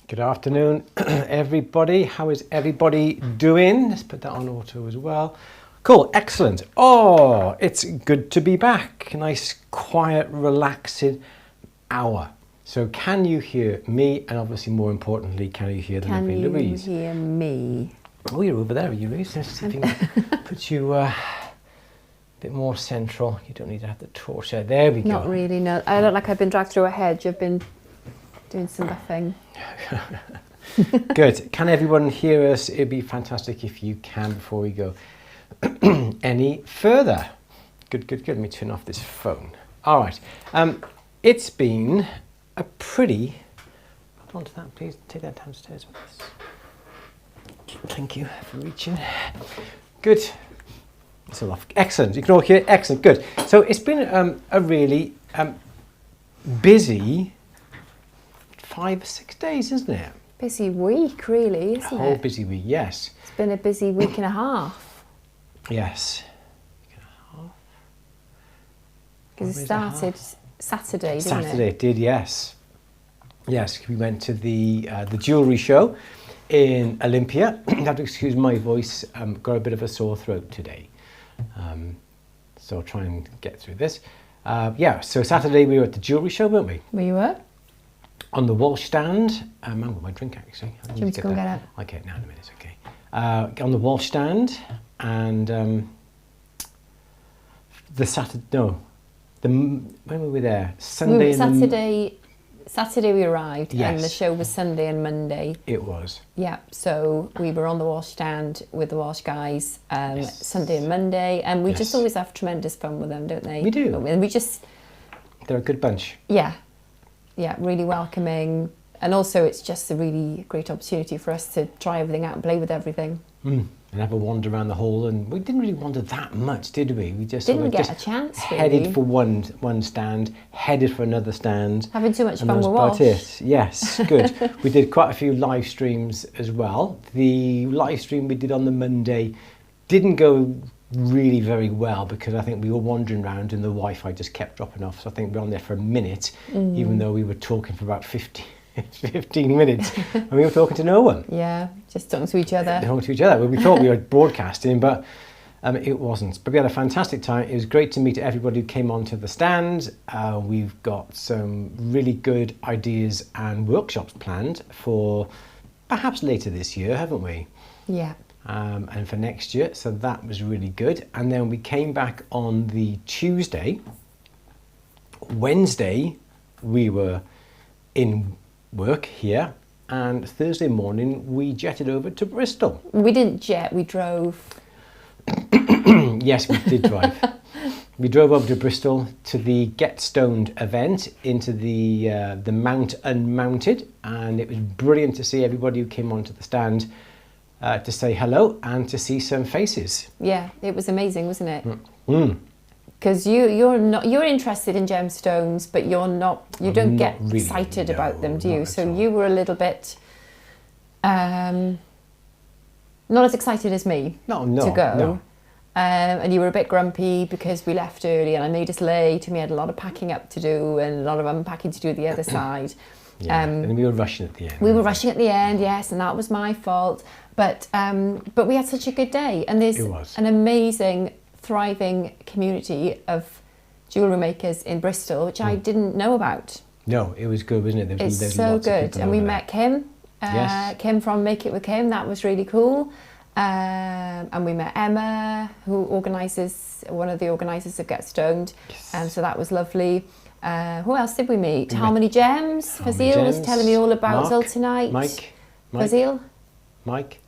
Good afternoon, everybody. How is everybody doing? Let's put that on auto as well. Cool, excellent. Oh, it's good to be back. Nice, quiet, relaxing hour. So can you hear me? And obviously, more importantly, can you hear the lovely Louise? Can you hear me? Oh, you're over there, are you, Louise? Let's see if we can put you a bit more central. You don't need to have the torch there. There we go. Not really, no. I look like I've been dragged through a hedge. I've been doing some buffing. Good. Can everyone hear us? It'd be fantastic if you can before we go any further. Good. Let me turn off this phone. All right. It's been a pretty... Hold on to that, please. Take that downstairs with us. Thank you for reaching. Good. It's a lot. Excellent. You can all hear it. Excellent. Good. So it's been a really busy 5 or 6 days, isn't it? Busy week, really, isn't it? A whole busy week, yes. It's been a busy week and a half. Yes. Because it started Saturday, didn't it? Saturday it did, yes. Yes, we went to the jewellery show in Olympia. You have to excuse my voice. Got a bit of a sore throat today. So I'll try and get through this. Yeah, so Saturday we were at the jewellery show, weren't we? Where you were? On the wall stand. I've got my drink actually. Do you want me to go and get it? I'll get it now in a minute, okay. On the wall stand and when were we there? Saturday we arrived, yes. And the show was Sunday and Monday. It was. Yeah, so we were on the wash stand with the wash guys Yes. Sunday and Monday, and we Yes. just always have tremendous fun with them, don't they? We do. And we just... They're a good bunch. Yeah, really welcoming, and also it's just a really great opportunity for us to try everything out and play with everything. And have a wander around the hall, and we didn't really wander that much, did we? We just Didn't get a chance, headed really. for one stand, headed for another stand. Having too much and fun that with was wash. about it. Yes, good. We did quite a few live streams as well. The live stream we did on the Monday didn't go really very well because I think we were wandering around and the Wi-Fi just kept dropping off. So I think we were on there for a minute, even though we were talking for about 15 minutes and we were talking to no one. Yeah, just talking to each other. Talking to each other. Well, we thought we were broadcasting, but it wasn't. But we had a fantastic time. It was great to meet everybody who came onto the stand. We've got some really good ideas and workshops planned for perhaps later this year, haven't we? Yeah. And for next year, so that was really good. And then we came back on the Tuesday. Wednesday, we were in work here, and Thursday morning we jetted over to Bristol. We didn't jet, we drove. Yes, we did drive. We drove over to Bristol to the Get Stoned event into the Mount Unmounted, and it was brilliant to see everybody who came onto the stand to say hello and to see some faces. Yeah, it was amazing, wasn't it? Because you're interested in gemstones, but you don't get really, excited no, about them, do you? not at So all. you were a little bit not as excited as me to go. No. And you were a bit grumpy because we left early and I made us late and we had a lot of packing up to do and a lot of unpacking to do at the other side. Yeah, and we were rushing at the end. We were rushing at the end, yes, and that was my fault. But we had such a good day, and there's an amazing, thriving community of jewellery makers in Bristol, which I didn't know about. No, it was good, wasn't it? It's so good, and we met Kim, Yes. Kim from Make It With Kim. That was really cool. And we met Emma, who organises, one of the organisers of Get Stoned. Yes. So that was lovely. Who else did we meet? Harmony Gems. Fazil was telling me all about Zoltanite. Mike. Fazil? Mike.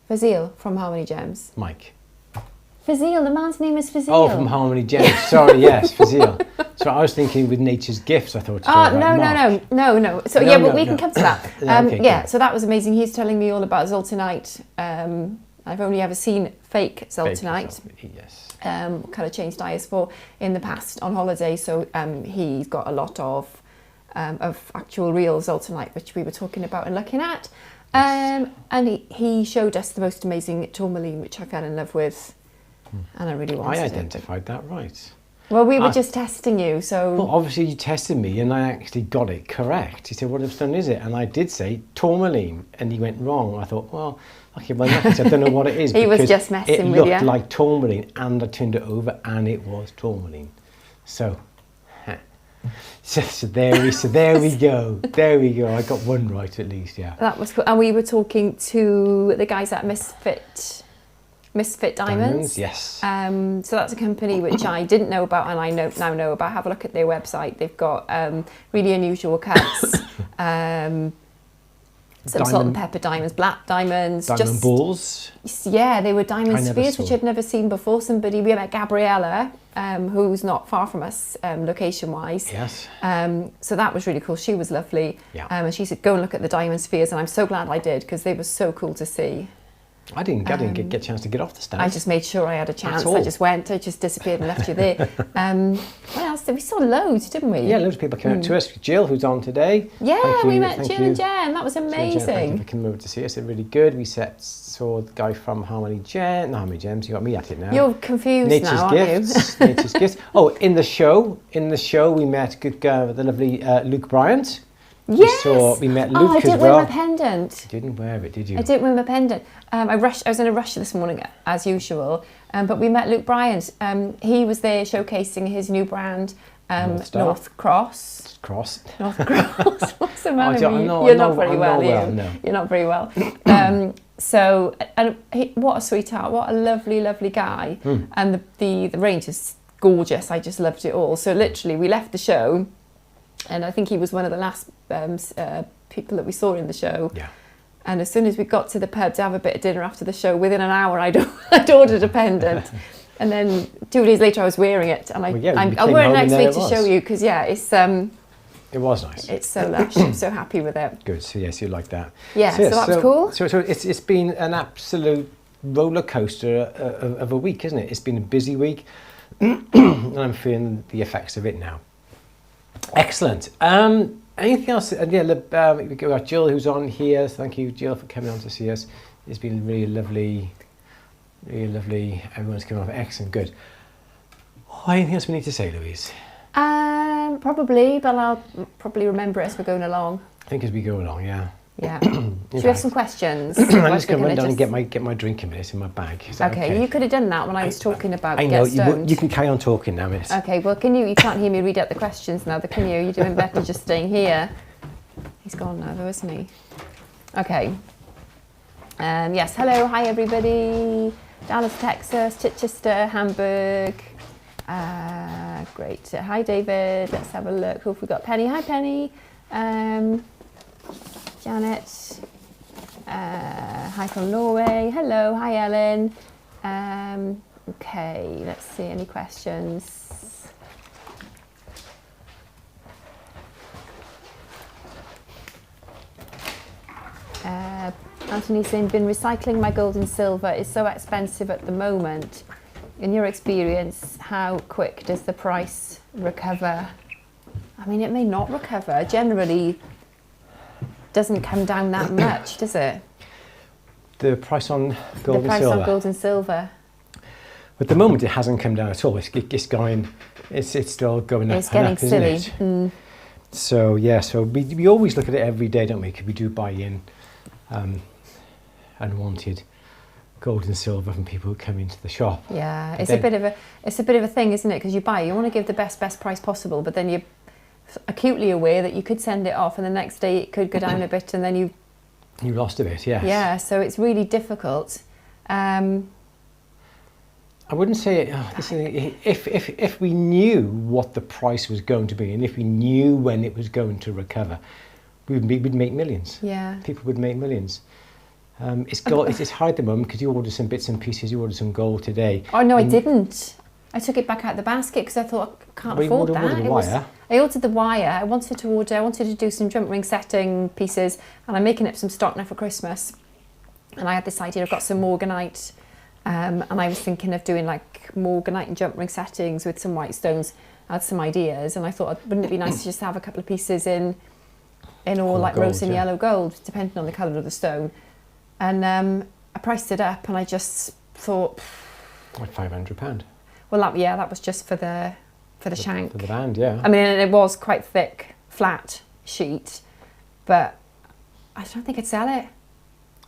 Fazil from Harmony Gems. Mike. Fazil, the man's name is Fazil. Oh, from Harmony Gems. Sorry, yes, Fazil. So I was thinking with Nature's Gifts, I thought. Oh, no. So No, yeah, no, but we no. can come to that. Okay, yeah, good. so that was amazing. He's telling me all about Zoltanite. I've only ever seen fake Zoltanite. Yes. Kind of changed diets for in the past on holiday. So he's got a lot of actual real Zoltanite, which we were talking about and looking at. And he showed us the most amazing tourmaline, which I fell in love with. And I really wanted I it. identified that right. Well, we were just testing you, so... Well, obviously you tested me and I actually got it correct. He said, what stone is it? And I did say tourmaline, and he went wrong. I thought, well, okay, well, I don't know what it is. He was just messing with you. It looked like tourmaline, and I turned it over, and it was tourmaline. So there we go. There we go. I got one right at least, yeah. That was cool. And we were talking to the guys at Misfit Diamonds. Yes. So that's a company which I didn't know about, and I now know about. Have a look at their website. They've got really unusual cuts. Some salt and pepper diamonds, black diamonds. Diamond balls. Yeah, they were diamond spheres, saw. which I'd never seen before. We met Gabriella, who's not far from us location-wise. Yes. So that was really cool. She was lovely. Yeah. And she said, go and look at the diamond spheres. And I'm so glad I did, because they were so cool to see. I didn't get a chance to get off the stand. I just made sure I had a chance. I just disappeared and left you there. What else? We saw loads, didn't we? Yeah, loads of people came out to us. Jill, who's on today. Yeah, we met Jill and Jen. That was amazing. Thank you for coming over to see us. It's really good. We saw the guy from Harmony Gems. You got me at it now. You're confused now, aren't you? Nature's Gifts. Oh, in the show we met the lovely Luke Bryant. Yes. We met Luke I didn't as well. wear my pendant. You didn't wear it, did you? I didn't wear my pendant. I was in a rush this morning, as usual. But we met Luke Bryant. He was there showcasing his new brand, North Cross. North Cross. What's the matter with you? You're not very well. You're not very well. What a sweetheart! What a lovely, lovely guy. And the range is gorgeous. I just loved it all. So literally, we left the show. And I think he was one of the last people that we saw in the show. Yeah. And as soon as we got to the pub to have a bit of dinner after the show, within an hour I'd ordered a pendant. And then 2 days later I was wearing it. And I'll wear it next week to show you, because it was nice. It's so lush. I'm so happy with it. Good. So yes, you like that. Yeah, so that was cool. So it's been an absolute roller coaster of a week, isn't it? It's been a busy week. And I'm feeling the effects of it now. Excellent. Anything else? We've got Jill, who's on here. Thank you, Jill, for coming on to see us. It's been really lovely. Really lovely. Everyone's coming off. Excellent. Good. Anything else we need to say, Louise? Probably, but I'll probably remember it as we're going along. I think as we go along, yeah. Yeah. Should we have some questions? I'm just going to run down and get my drink a minute in my bag. Okay, you could have done that when I was talking about I know, Get Stoned. you can carry on talking now, miss. Okay, well, you can't hear me read out the questions now, can you? You're doing better just staying here. He's gone now, though, isn't he? Okay. Yes, hello, hi, everybody. Dallas, Texas, Chichester, Hamburg. Great. Hi, David. Let's have a look. Who have we got? Penny. Hi, Penny. Janet, hi from Norway. Hello, hi Ellen. Okay, let's see, any questions? Anthony's saying, been recycling my gold and silver is so expensive at the moment. In your experience, how quick does the price recover? I mean, it may not recover. Generally, doesn't come down that much, does it? The price on gold and silver? The price on gold and silver. At the moment, it hasn't come down at all. It's still going up. It's getting silly. Isn't it? So, yeah, we always look at it every day, don't we? Because we do buy in unwanted gold and silver from people who come into the shop. Yeah, it's a bit of a thing, isn't it? Because you want to give the best price possible, but then you're acutely aware that you could send it off and the next day it could go down a bit and then you lost a bit. Yes. Yeah, so it's really difficult. I wouldn't say if we knew what the price was going to be and if we knew when it was going to recover, we'd make millions. Yeah. People would make millions. It's gold. It's high at the moment because you ordered some bits and pieces. You ordered some gold today. Oh no, I didn't. I took it back out of the basket because I thought I can't afford that. I ordered the wire. I wanted to do some jump ring setting pieces, and I'm making up some stock now for Christmas. And I had this idea. I've got some morganite. And I was thinking of doing like morganite and jump ring settings with some white stones. I had some ideas, and I thought, wouldn't it be nice to just have a couple of pieces in all like gold, rose and yellow gold, depending on the colour of the stone. And I priced it up, and I just thought, like £500. Well, that was just for the shank. For the band, yeah. I mean, it was quite thick, flat sheet, but I don't think I'd sell it.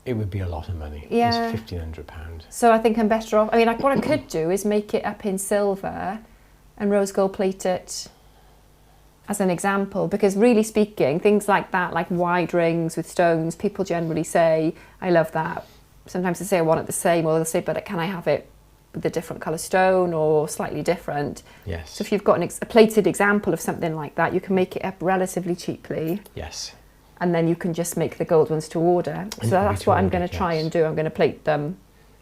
It would be a lot of money. Yeah. It's £1,500. So I think I'm better off. I mean, like what I could do is make it up in silver and rose gold plate it as an example, because really speaking, things like that, like wide rings with stones, people generally say, I love that. Sometimes they say I want it the same, or they'll say, but can I have it with a different colour stone or slightly different? Yes. So if you've got a plated example of something like that, you can make it up relatively cheaply. Yes. And then you can just make the gold ones to order. So that's what I'm going to try and do. I'm going to plate them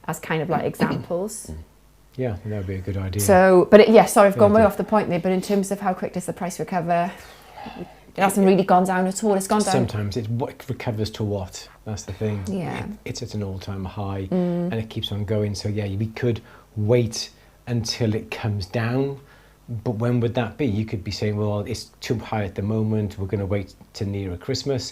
as kind of like examples. Yeah, that would be a good idea. So, but sorry, I've gone way off the point there. But in terms of how quick does the price recover, it hasn't really gone down at all. It's gone down. Sometimes it recovers to what? That's the thing. Yeah. It's at an all-time high, and it keeps on going. So yeah, we could wait until it comes down. But when would that be? You could be saying, well, it's too high at the moment. We're going to wait till nearer Christmas.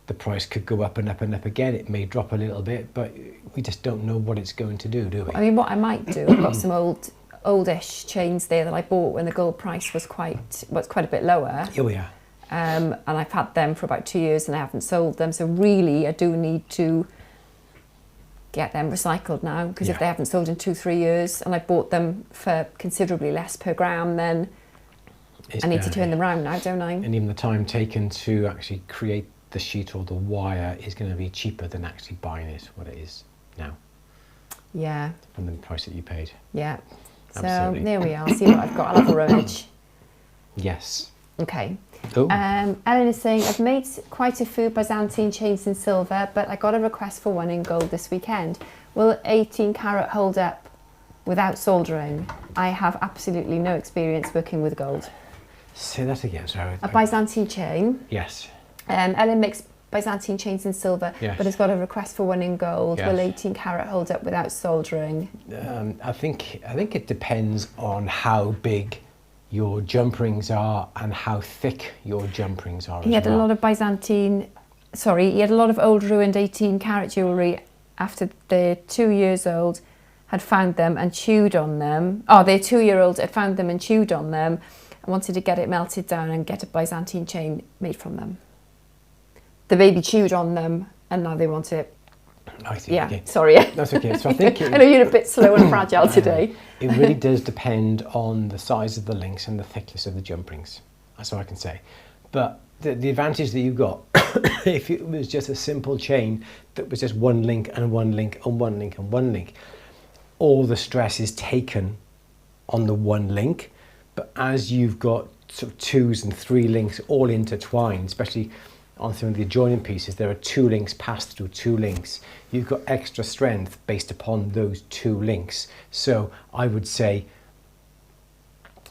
The price could go up and up and up again. It may drop a little bit, but we just don't know what it's going to do we? I mean, what I might do, I've got some oldish chains there that I bought when the gold price was quite a bit lower. Here we are. And I've had them for about 2 years and I haven't sold them. So really, I do need to get them recycled now, because if they haven't sold in 2-3 years and I bought them for considerably less per gram, then I need to turn them around now, don't I? And even the time taken to actually create the sheet or the wire is going to be cheaper than actually buying it, what it is now. Yeah. And the price that you paid. Yeah. Absolutely. So there we are. See what I've got. I'll have a rummage. Yes. Okay. Oh. Ellen is saying, I've made quite a few Byzantine chains in silver, but I got a request for one in gold this weekend. Will 18 carat hold up without soldering? I have absolutely no experience working with gold. Say that again, sorry. A Byzantine chain. Yes. Ellen makes Byzantine chains in silver, but has got a request for one in gold. Will 18 carat hold up without soldering? I think it depends on how big your jump rings are and how thick your jump rings are. He had a lot of he had a lot of old ruined 18 carat jewellery after they're 2 years old, had found them and chewed on them. Oh, their 2-year-old had found them and chewed on them and wanted to get it melted down and get a Byzantine chain made from them. The baby chewed on them and now they want it. I see. Yeah, okay. sorry. That's okay. So I think I know you're a bit slow and fragile today. It really does depend on the size of the links and the thickness of the jump rings. That's all I can say. But the advantage that you got, if it was just a simple chain that was just one link and one link and one link and one link, all the stress is taken on the one link. But as you've got sort of 2s and 3 links all intertwined, especially on some of the adjoining pieces, there are 2 links passed through 2 links. You've got extra strength based upon those 2 links. So I would say,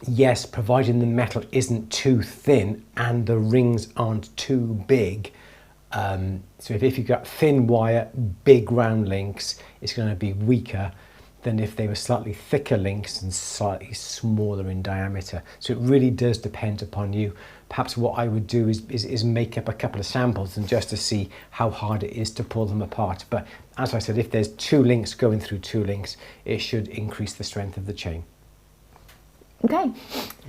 yes, providing the metal isn't too thin and the rings aren't too big. So if you've got thin wire, big round links, it's going to be weaker than if they were slightly thicker links and slightly smaller in diameter. So it really does depend upon you. Perhaps what I would do is make up a couple of samples and just to see how hard it is to pull them apart. But as I said, if there's 2 links going through 2 links, it should increase the strength of the chain. Okay.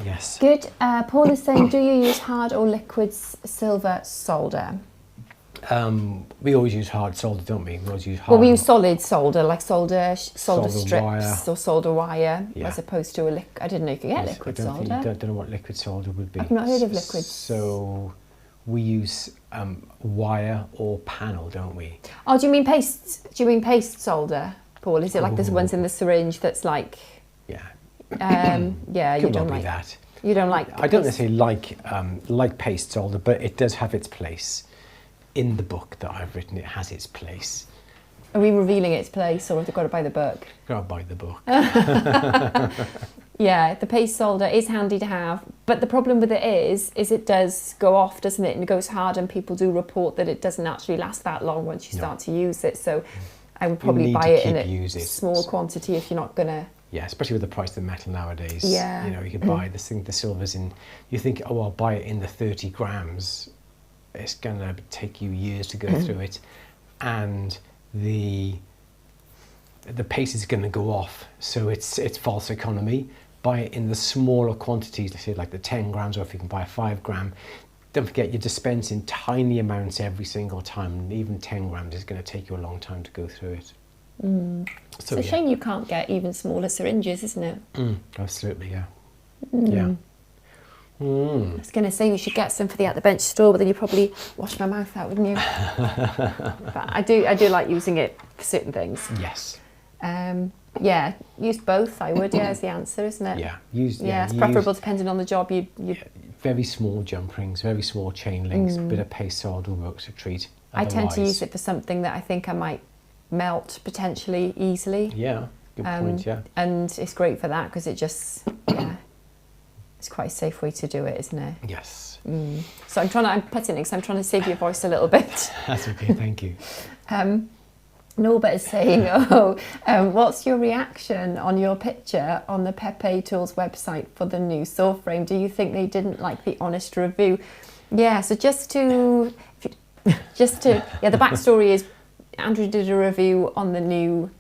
Yes. Good. Paul is saying, do you use hard or liquid silver solder? We always use hard solder, don't we? We always use hard. Well, we use solid solder, like solder strips wire. or solder wire, as opposed to a I didn't know you could get liquid solder. I don't know what liquid solder would be. I've not heard of liquid. So we use wire or panel, don't we? Oh, do you mean paste? Do you mean paste solder? Paul? Is it like there's ones in the syringe that's like... Yeah. Yeah, you don't like that. You don't like... I don't necessarily like paste solder, but it does have its place. In the book that I've written, it has its place. Are we revealing its place, or have they got to buy the book? Got to buy the book. Yeah, the paste solder is handy to have, but the problem with it is it does go off, doesn't it? And it goes hard, and people do report that it doesn't actually last that long once you start to use it. So I would probably buy it in a small quantity if you're not going to... Yeah, especially with the price of metal nowadays. Yeah. You know, you could buy this thing, the silver's in... You think, oh, I'll buy it in the 30 grams. It's going to take you years to go through it. And the paste is going to go off, so it's false economy. Buy it in the smaller quantities, let's say like the 10 grams, or if you can buy a 5 gram. Don't forget, you're dispensing tiny amounts every single time, and even 10 grams is going to take you a long time to go through it. So it's a shame you can't get even smaller syringes, isn't it? Absolutely, yeah. Yeah. I was going to say we should get some for the At the Bench store, but then you'd probably wash my mouth out, wouldn't you? But I do like using it for certain things. Yes. Yeah, use both. I would. Yeah, is the answer, isn't it? Yeah. It's preferable depending on the job. You. Very small jump rings, very small chain links. A bit of paste solder works a treat. I tend to use it for something that I think I might melt potentially easily. Yeah. Good point. Yeah. And it's great for that because it just it's quite a safe way to do it, isn't it? Yes. So I'm putting it because I'm trying to save your voice a little bit. That's okay, thank you. Norbert is saying, what's your reaction on your picture on the Pepe Tools website for the new saw frame? Do you think they didn't like the honest review? Yeah, so the backstory is Andrew did a review on the new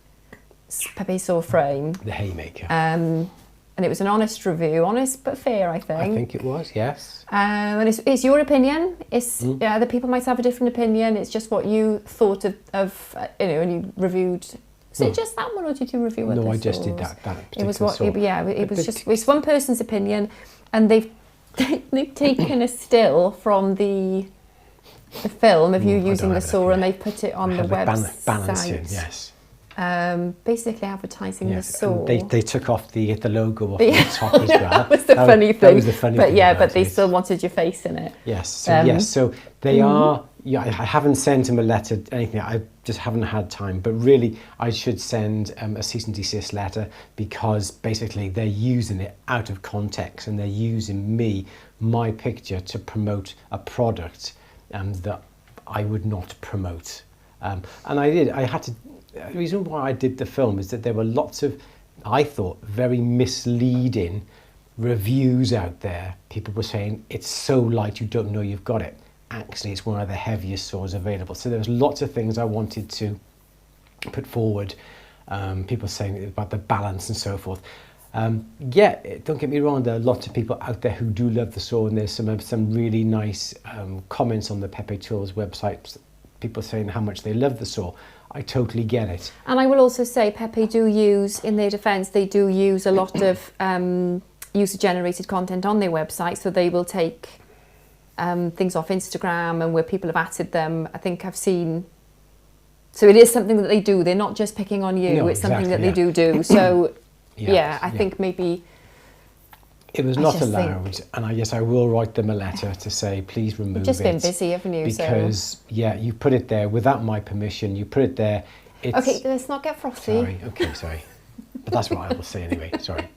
Pepe saw frame. The Haymaker. And it was an honest review, honest but fair, I think. I think it was, yes. And it's your opinion. It's other people might have a different opinion. It's just what you thought of and you reviewed. Is it just that one, or did you review others? No, I just did that It was what? It's one person's opinion, and they've taken a still from the film of you using the saw, and they've put it on the website. Balancing, yes. Basically advertising the saw. They took off the logo off the top as well. That was the funny thing. That was the funny thing. But they still wanted your face in it. Yes. So they are. Yeah, I haven't sent them a letter, anything. I just haven't had time. But really, I should send a cease and desist letter, because basically they're using it out of context, and they're using my picture to promote a product that I would not promote. And I had to. The reason why I did the film is that there were lots of, I thought, very misleading reviews out there. People were saying it's so light you don't know you've got it. Actually, it's one of the heaviest saws available. So there was lots of things I wanted to put forward. People saying about the balance and so forth. Don't get me wrong, there are lots of people out there who do love the saw, and there's some really nice comments on the Pepe Tools website. People saying how much they love the saw. I totally get it. And I will also say Pepe do use, in their defence, they do use a lot of user-generated content on their website, so they will take things off Instagram and where people have added them. I think I've seen... So it is something that they do. They're not just picking on you. No, it's something that they do. So, I think maybe... It was not allowed, and I will write them a letter to say, please remove it. You've just been busy, haven't you? Because, you put it there without my permission, you put it there. Okay, let's not get frothy. Sorry. But that's what I will say anyway, sorry.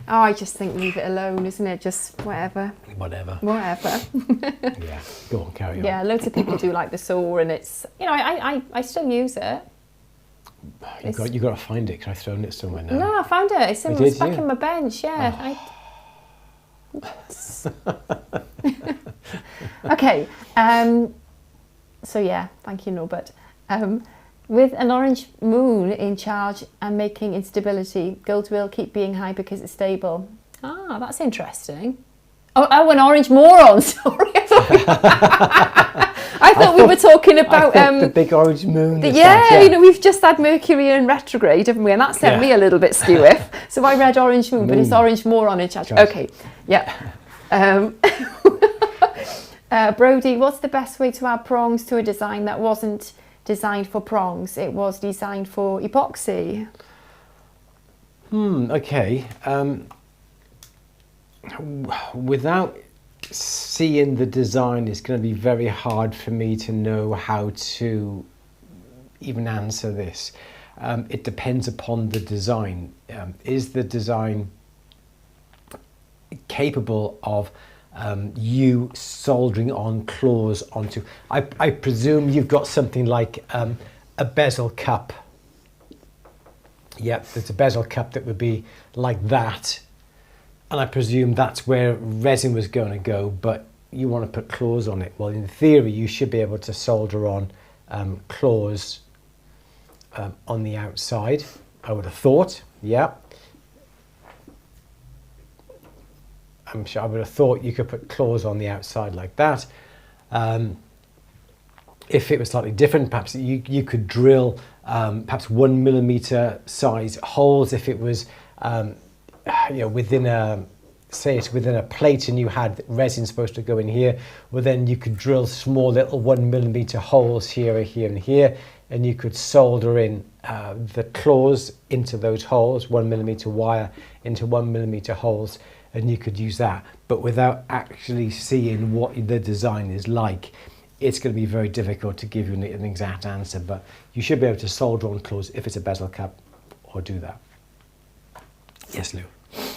Oh, I just think leave it alone, isn't it? Just whatever. Whatever. Yeah, go on, carry on. Yeah, loads of people do like the saw, and it's, I still use it. You've got to find it, because I've thrown it somewhere now. No, I found it. It's back in my bench, yeah. Okay, so thank you, Norbert. With an orange moon in charge and making instability, gold will keep being high because it's stable. Ah, that's interesting. Oh, an orange moron, sorry. I thought we were talking about the big orange moon. We've just had Mercury in retrograde, haven't we? And that sent me a little bit skewiff. So I read orange moon, but it's orange moron in charge. Okay, yeah. Brody, what's the best way to add prongs to a design that wasn't designed for prongs. It was designed for epoxy. Okay. Without seeing the design, it's going to be very hard for me to know how to even answer this. It depends upon the design. Is the design capable of you soldering on claws onto? I presume you've got something like a bezel cup. Yep, there's a bezel cup that would be like that. And I presume that's where resin was going to go, but you want to put claws on it. Well, in theory, you should be able to solder on claws on the outside, I would have thought. Yeah. I'm sure I would have thought you could put claws on the outside like that. If it was slightly different, perhaps you could drill perhaps 1 millimeter size holes. If it was within a, say it's within a plate and you had resin supposed to go in here, well then you could drill small little 1 millimeter holes here, and here, and you could solder in the claws into those holes, 1 millimeter wire into 1 millimeter holes, and you could use that. But without actually seeing what the design is like, it's going to be very difficult to give you an exact answer, but you should be able to solder on claws if it's a bezel cap, or do that. Yes, Lou.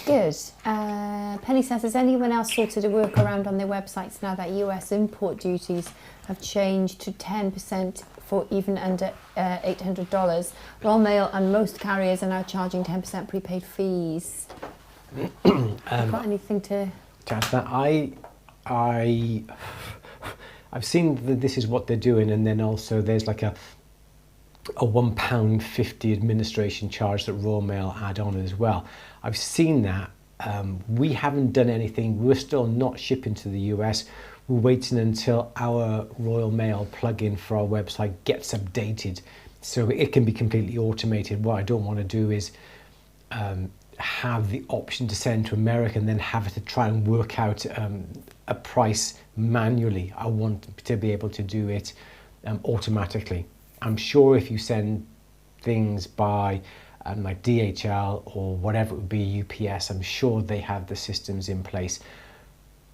Good. Penny says, has anyone else sorted a workaround on their websites now that US import duties have changed to 10% for even under $800? Royal Mail and most carriers are now charging 10% prepaid fees. Got anything to add to that? I've seen that this is what they're doing, and then also there's like a £1.50 administration charge that Royal Mail add on as well. I've seen that. We haven't done anything. We're still not shipping to the US. We're waiting until our Royal Mail plugin for our website gets updated so it can be completely automated. What I don't want to do is have the option to send to America and then have to try and work out a price manually. I want to be able to do it automatically. I'm sure if you send things by like DHL or whatever it would be, UPS, I'm sure they have the systems in place.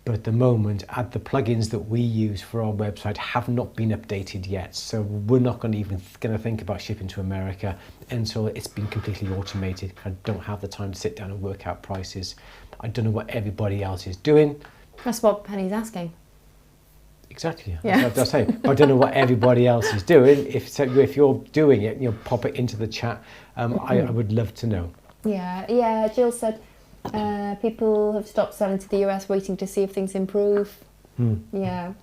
But at the moment, the plugins that we use for our website have not been updated yet. So we're not going to think about shipping to America until it's been completely automated. I don't have the time to sit down and work out prices. I don't know what everybody else is doing. That's what Penny's asking. Exactly. Yeah. That's what I'm saying. I don't know what everybody else is doing. If you're doing it, pop it into the chat. I would love to know. Yeah. Jill said people have stopped selling to the US, waiting to see if things improve. Yeah.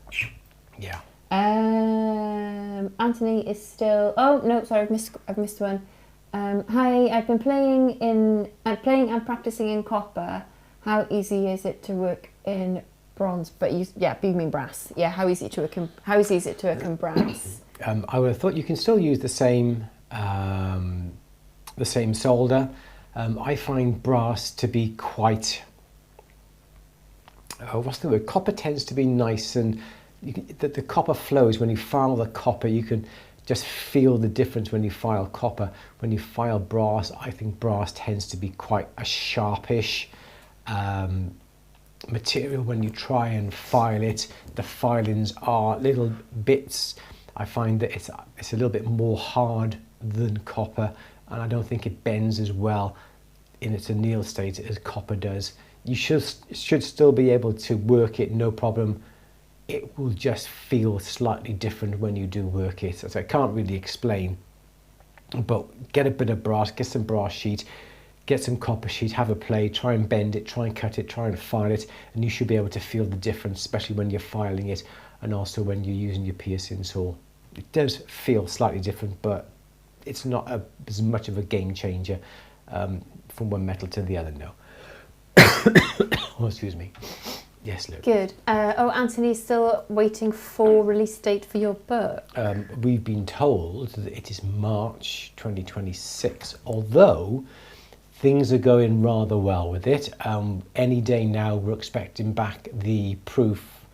Anthony is still. Oh no, sorry, I've missed one. Hi, I've been playing and practicing in copper. How easy is it to work in bronze? But you mean brass. Yeah, how easy is it to work in brass? I would have thought you can still use the same solder. I find brass to be quite. What's the word? Copper tends to be nice, and the copper flows when you file the copper. You can just feel the difference when you file copper. When you file brass, I think brass tends to be quite a sharpish material. When you try and file it, the filings are little bits. I find that it's a little bit more hard than copper, and I don't think it bends as well in its anneal state as copper does. You should still be able to work it, no problem. It will just feel slightly different when you do work it. So I can't really explain, but get a bit of brass, get some brass sheet, get some copper sheet, have a play, try and bend it, try and cut it, try and file it, and you should be able to feel the difference, especially when you're filing it and also when you're using your piercing saw. It does feel slightly different, but it's not as much of a game changer from one metal to the other, no. Oh, excuse me. Yes, Luke. Good. Anthony's still waiting for release date for your book. We've been told that it is March 2026, although things are going rather well with it. Any day now we're expecting back the proof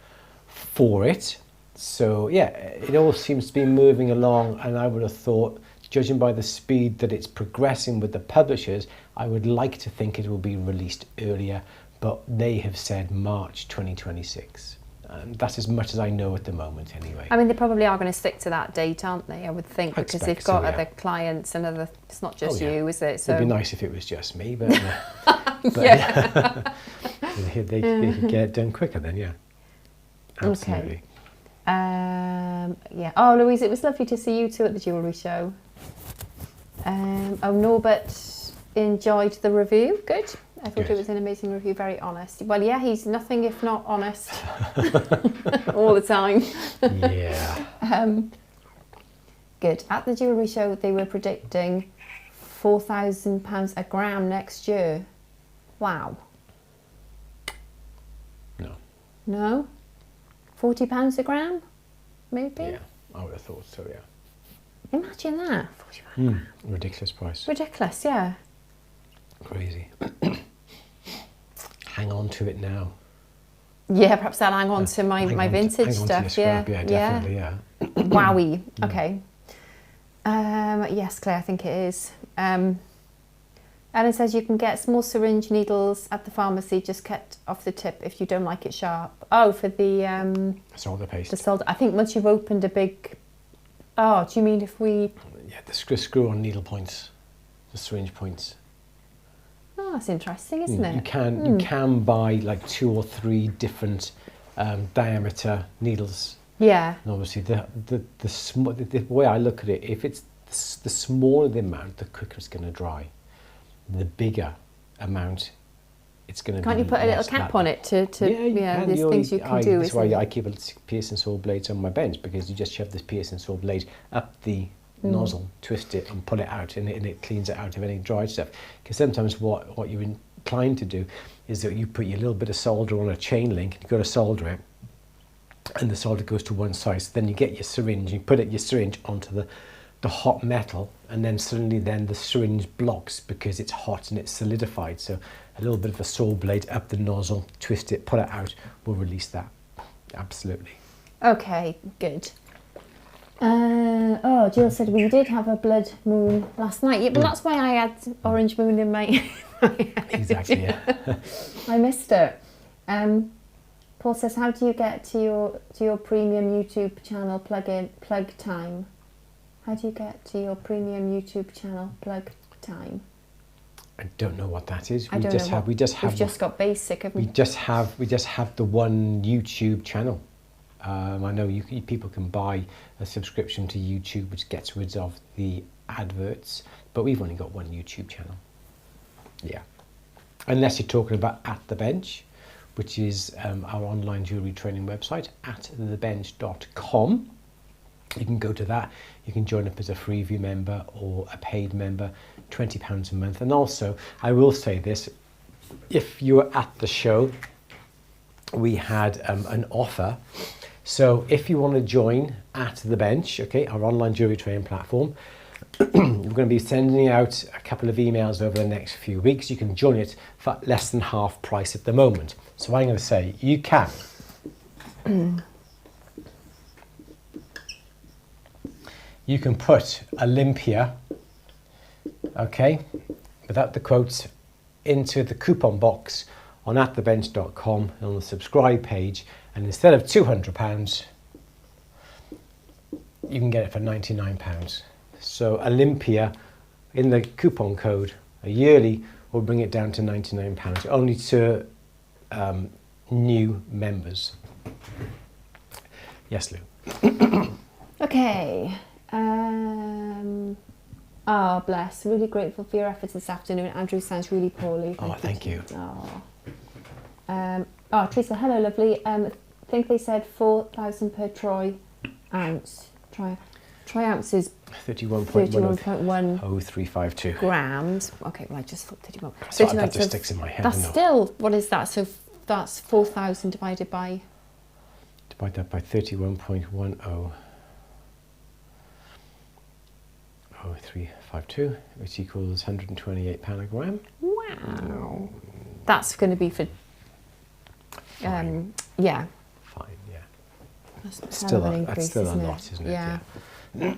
for it. So yeah, it all seems to be moving along, and I would have thought, judging by the speed that it's progressing with the publishers, I would like to think it will be released earlier, but they have said March 2026. That's as much as I know at the moment anyway. I mean, they probably are going to stick to that date, aren't they? I would think, because they've got other clients and other, it's not just you, is it? So it'd be nice if it was just me, but, but yeah. they could get it done quicker then, yeah. Absolutely. Okay. Yeah. Oh, Louise, it was lovely to see you two at the jewellery show. Norbert enjoyed the review. Good. I thought it was an amazing review, very honest. Well, yeah, he's nothing if not honest all the time. Yeah. Good. At the jewellery show, they were predicting £4,000 a gram next year. Wow. No. No? £40 a gram? Maybe? Yeah, I would have thought so, yeah. Imagine that. £40. Ridiculous price. Ridiculous, yeah. Crazy. Hang on to it now. Yeah, perhaps I'll hang on to my vintage stuff. Yeah, definitely, yeah. Wowie. Okay. Yes, Claire, I think it is. Ellen says you can get small syringe needles at the pharmacy, just cut off the tip if you don't like it sharp. Oh, for the solder paste. The solder. I think once you've opened a big. Oh, do you mean if we? Yeah, the screw-on needle points, the syringe points. Oh, that's interesting, isn't it? You can buy like 2 or 3 different diameter needles. Yeah. And obviously the way I look at it, if it's the smaller the amount, the quicker it's going to dry. The bigger amount, it's going to. Can't you put a little cap on it to yeah, there's things you can do. That's why I keep a piercing saw blades on my bench, because you just shove this piercing saw blade up the nozzle, twist it and pull it out, and it cleans it out of any dried stuff. Because sometimes what you're inclined to do is that you put your little bit of solder on a chain link, you've got to solder it, and the solder goes to one side, so then you get your syringe, you put your syringe onto the hot metal, and then suddenly the syringe blocks because it's hot and it's solidified. So a little bit of a saw blade up the nozzle, twist it, pull it out, will release that. Absolutely. Okay, good. Jill said we did have a blood moon last night. Yeah, but that's why I had orange moon in my Exactly, yeah. I missed it. Paul says, how do you get to your premium YouTube channel plug time? How do you get to your premium YouTube channel plug time? I don't know what that is. We've just got basic. We just have the one YouTube channel. I know people can buy a subscription to YouTube, which gets rid of the adverts, but we've only got one YouTube channel. Yeah, unless you're talking about At The Bench, which is our online jewellery training website, atthebench.com. You can go to that. You can join up as a freeview member or a paid member, £20 a month. And also, I will say this, if you were at the show, we had an offer. So if you want to join At The Bench, okay, our online jewellery training platform, we're going to be sending out a couple of emails over the next few weeks. You can join it for less than half price at the moment. So I'm going to say you can. You can put Olympia, okay, without the quotes, into the coupon box on atthebench.com and on the subscribe page, and instead of £200, you can get it for £99. So Olympia, in the coupon code, a yearly, will bring it down to £99, only to new members. Yes, Lou. Okay. Bless. Really grateful for your efforts this afternoon. Andrew sounds really poorly. Thank you. Teresa, hello, lovely. I think they said 4,000 per troy ounce. Troy ounce is 31.10352 grams. Okay, well, I just thought 31. So that just sticks in my head. That's still, what is that? So that's 4,000 divided by? Divide that by 31.10. 0352, which equals £128 a gram. Wow. That's going to be for, Fine. yeah. Fine, yeah. That's still a lot, isn't it? Yeah.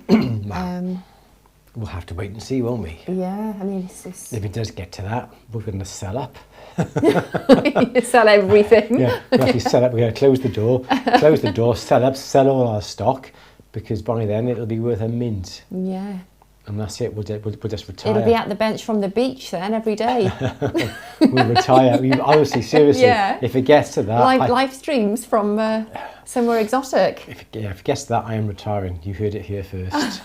Well, we'll have to wait and see, won't we? Yeah, I mean, it's just... If it does get to that, we're going to sell up. Sell everything. Yeah, we'll actually sell up. We're going to close the door, sell up, sell all our stock, because by then it'll be worth a mint. Yeah. And that's it. We'll just retire. It'll be at the bench from the beach then every day. We'll retire. Honestly, seriously, if it gets to that... Live streams from somewhere exotic. If it gets to that, I am retiring. You heard it here first.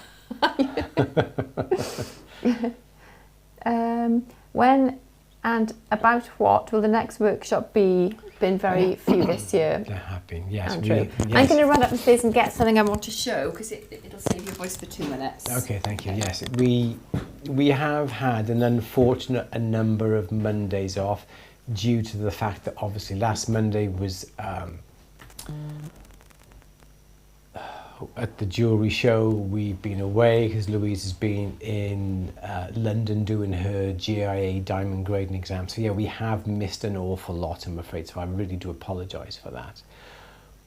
When and about what will the next workshop be? Been very few this year. There have been, yes. Andrew. I'm going to run up the stairs and get something I want to show because it'll save your voice for 2 minutes. Okay, thank you. Yes, we have had an unfortunate number of Mondays off due to the fact that obviously last Monday was at the jewellery show. We've been away because Louise has been in London doing her GIA diamond grading exam. So yeah, we have missed an awful lot, I'm afraid. So I really do apologise for that.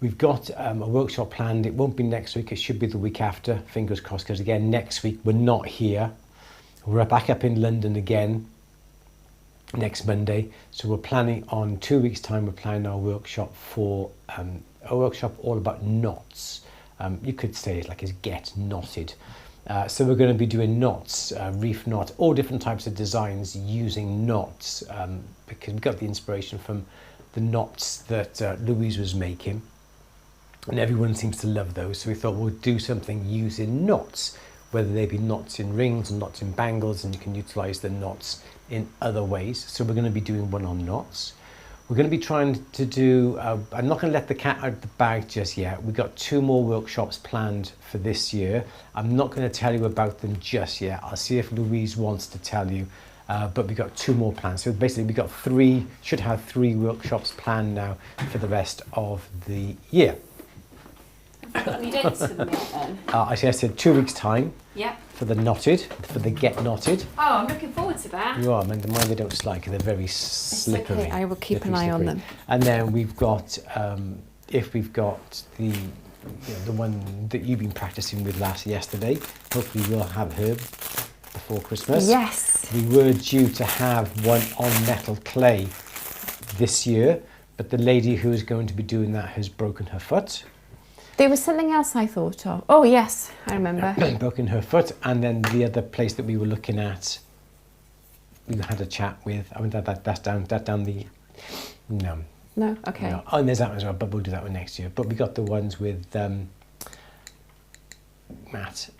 We've got a workshop planned. It won't be next week. It should be the week after. Fingers crossed, because again, next week we're not here. We're back up in London again next Monday. So we're planning on 2 weeks' time. We're planning our workshop for a workshop all about knots. You could say it like it's get knotted. So we're going to be doing knots, reef knots, all different types of designs using knots, because we got the inspiration from the knots that Louise was making, and everyone seems to love those. So we thought we'll do something using knots, whether they be knots in rings or knots in bangles, and you can utilize the knots in other ways. So we're going to be doing one on knots. We're going to be trying to do, I'm not going to let the cat out of the bag just yet. We've got 2 more workshops planned for this year. I'm not going to tell you about them just yet. I'll see if Louise wants to tell you, but we've got 2 more planned. So basically we've got 3, should have 3 workshops planned now for the rest of the year. Have you got any dates for them yet then? I said 2 weeks' time. Yeah. For the knotted, for the get knotted. Oh, I'm looking forward to that. You are, mind they don't slide because they're very slippery. Okay, I will keep an eye on them. And then we've got, if we've got the one that you've been practicing with yesterday, hopefully we'll have her before Christmas. Yes. We were due to have one on metal clay this year, but the lady who is going to be doing that has broken her foot. There was something else I thought of. Oh yes, I remember. Broken her foot, and then the other place that we were looking at, we had a chat with. I mean that's down the. No. No. Okay. No. Oh, and there's that one as well, but we'll do that one next year. But we got the ones with Matt.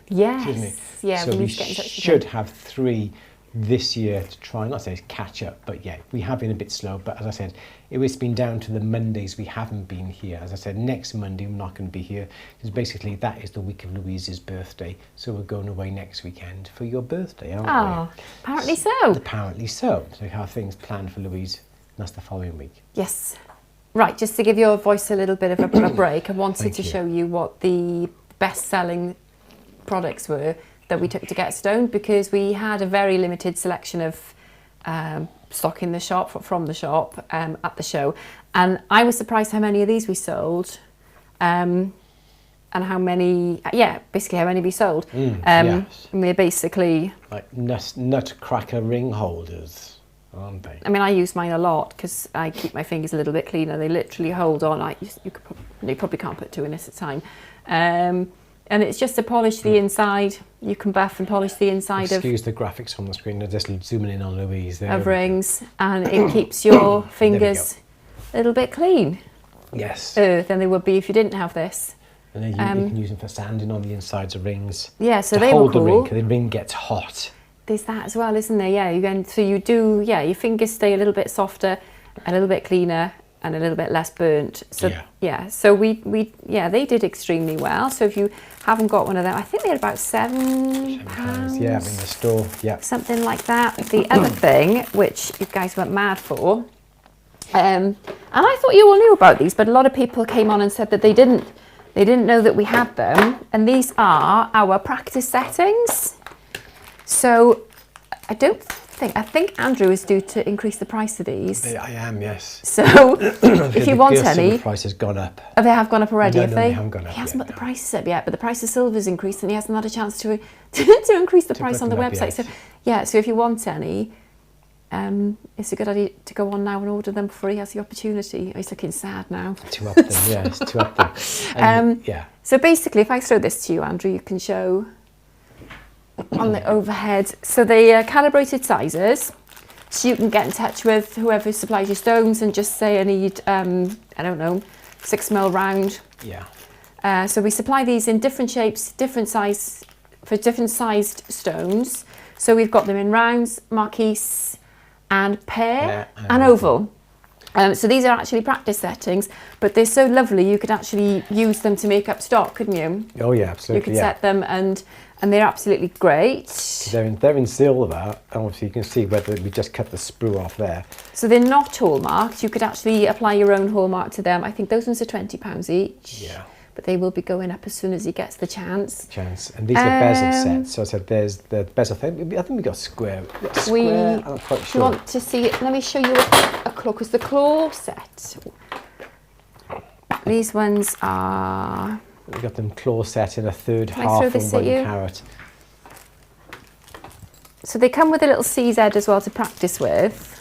Yes. Yeah. So we we need to get in touch with should him. have 3 this year to try, not say catch up, but yeah, we have been a bit slow. But as I said, it's been down to the Mondays we haven't been here. As I said, next Monday I'm not going to be here because basically that is the week of Louise's birthday. So we're going away next weekend for your birthday, aren't we? Oh, apparently so. Apparently so. So we have things planned for Louise, and that's the following week. Yes. Right, just to give your voice a little bit of a break, I wanted to show you what the best-selling products were that we took to Get Stoned, because we had a very limited selection of stock in the shop, from the shop at the show, and I was surprised how many of these we sold, and how many, basically how many we sold. Yes. And they're basically like nutcracker ring holders, aren't they? I mean, I use mine a lot because I keep my fingers a little bit cleaner. They literally hold on. You probably can't put 2 in at a time. And it's just to polish the inside. You can buff and polish the inside Excuse the graphics on the screen. They're just zooming in on Louise there. Of rings, and it keeps your fingers a little bit clean. Yes. Than they would be if you didn't have this. And then you can use them for sanding on the insides of rings. Yeah, so to they hold were cool. the ring, because the ring gets hot. There's that as well, isn't there? Yeah, so you do. Yeah, your fingers stay a little bit softer, a little bit cleaner, and a little bit less burnt. So so they did extremely well. So if you haven't got one of them, I think they're about £7. Yeah, in the store. Yeah, something like that. The other thing, which you guys went mad for, and I thought you all knew about these, but a lot of people came on and said that they didn't know that we had them. And these are our practice settings. So I don't I think Andrew is due to increase the price of these. I am, yes. So if you want any, the price has gone up. Oh, they have gone up already, have they? They haven't gone up. He hasn't yet, put the prices up yet, but the price of silver's increased, and he hasn't had a chance to increase the price on the website. So yeah, so if you want any, it's a good idea to go on now and order them before he has the opportunity. He's looking sad now. To up them, yes, to up them. Yeah. So basically, if I throw this to you, Andrew, you can show on the overhead. So they are calibrated sizes. So you can get in touch with whoever supplies your stones and just say, I need, I don't know, 6mm round. Yeah. So we supply these in different shapes, different size, for different sized stones. So we've got them in rounds, marquise, and pear, and oval. So these are actually practice settings, but they're so lovely you could actually use them to make up stock, couldn't you? Oh yeah, absolutely. You could set them and they're absolutely great. They're in silver, and obviously you can see whether we just cut the sprue off there. So they're not hallmarked. You could actually apply your own hallmark to them. I think those ones are £20 each. Yeah. But they will be going up as soon as he gets the chance. And these are bezel sets. So I said there's the bezel thing. I think we got square. I'm not quite sure. You want to see it? Let me show you a claw, because the claw set. These ones are. We got them claw set in a third half and 1 carat. So they come with a little CZ as well to practice with,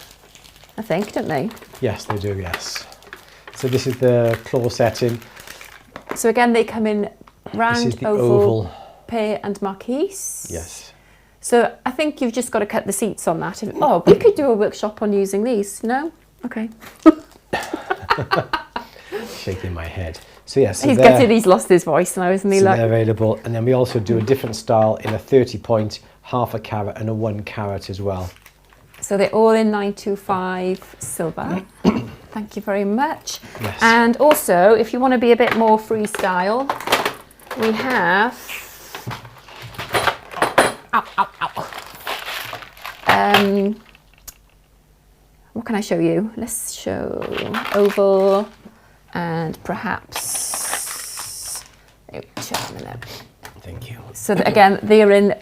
I think, don't they? Yes, they do, yes. So this is the claw setting. So again, they come in round, this is the oval, pear and marquise. Yes. So I think you've just got to cut the seats on that. Oh, we could do a workshop on using these, no? Okay. Shaking my head. So yes, he's lost his voice now, isn't he? So they're available, and then we also do a different style in a 30 point, half a carat, and a 1 carat as well. So they're all in 925 silver. Thank you very much. Yes. And also, if you want to be a bit more freestyle, we have. What can I show you? Let's show oval. And perhaps, thank you. So again, they're in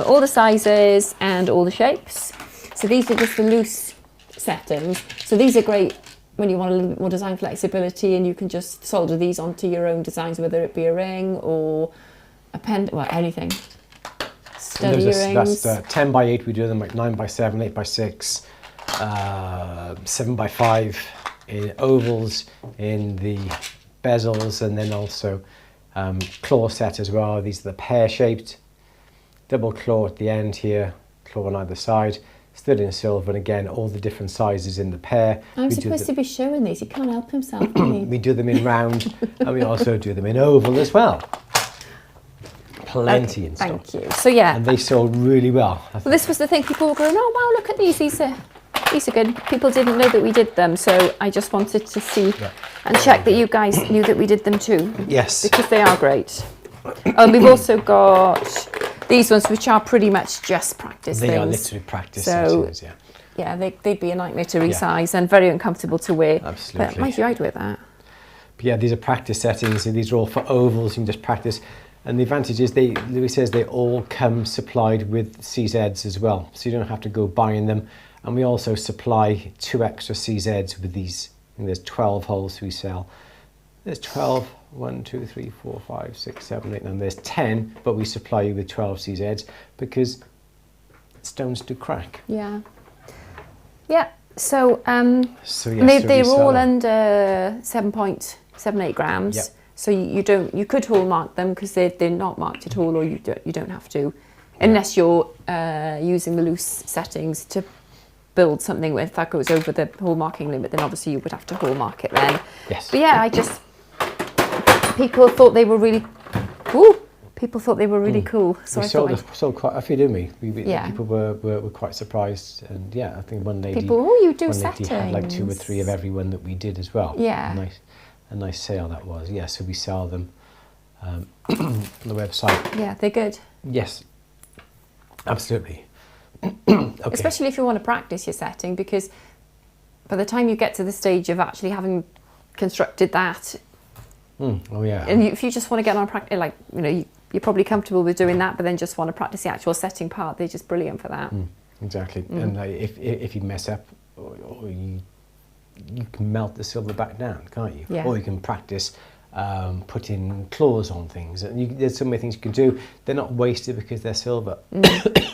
all the sizes and all the shapes. So these are just the loose settings. So these are great when you want a little bit more design flexibility, and you can just solder these onto your own designs, whether it be a ring or a pen, well, anything. Stud earrings. That's 10 by 8. We do them like 9 by 7, 8 by 6, 7 by 5. In ovals, in the bezels, and then also claw set as well. These are the pear shaped, double claw at the end here, claw on either side, stood in silver, and again all the different sizes in the pear. I'm supposed to be showing these, he can't help himself, can he? We do them in round, and we also do them in oval as well. Plenty in stock. Thank you. So yeah. And they sold really well. Well, this was the thing, people were going, oh wow, look at these are good. People didn't know that we did them, so I just wanted to see and check that you guys knew that we did them too. Yes. Because they are great. And we've also got these ones, which are pretty much just practice things. They are literally practice settings, yeah. Yeah, they'd be a nightmare to resize and very uncomfortable to wear. Absolutely. But mind you, I'd wear that. But yeah, these are practice settings, and these are all for ovals. You can just practice. And the advantage is, Louis says they all come supplied with CZs as well, so you don't have to go buying them. And we also supply 2 extra CZs with these. And there's 12 holes we sell. There's 12, 1, 2, 3, 4, 5, 6, 7, 8, and there's 10, but we supply you with 12 CZs because stones do crack. Yeah. Yeah. So, yes, they're all under 7.78 grams. Yep. So you could hallmark them because they're not marked at all, or you don't have to, unless you're using the loose settings to build something with that goes over the hallmarking limit. Then obviously you would have to hallmark it then. Yes. But yeah, people thought they were really cool. So we sold quite a few, didn't we? People were quite surprised, and yeah, I think one lady. You do settings. Lady had like 2 or 3 of every one that we did as well. Yeah. A nice sale that was. Yeah, so we sell them on the website. Yeah, they're good. Yes, absolutely. Okay. Especially if you want to practice your setting, because by the time you get to the stage of actually having constructed that, oh yeah, and if you just want to get on practice, you're probably comfortable with doing that, but then just want to practice the actual setting part, they're just brilliant for that. Exactly. And if you mess up, or you can melt the silver back down, can't you? Yeah. Or you can practice putting claws on things. And there's so many things you can do. They're not wasted because they're silver.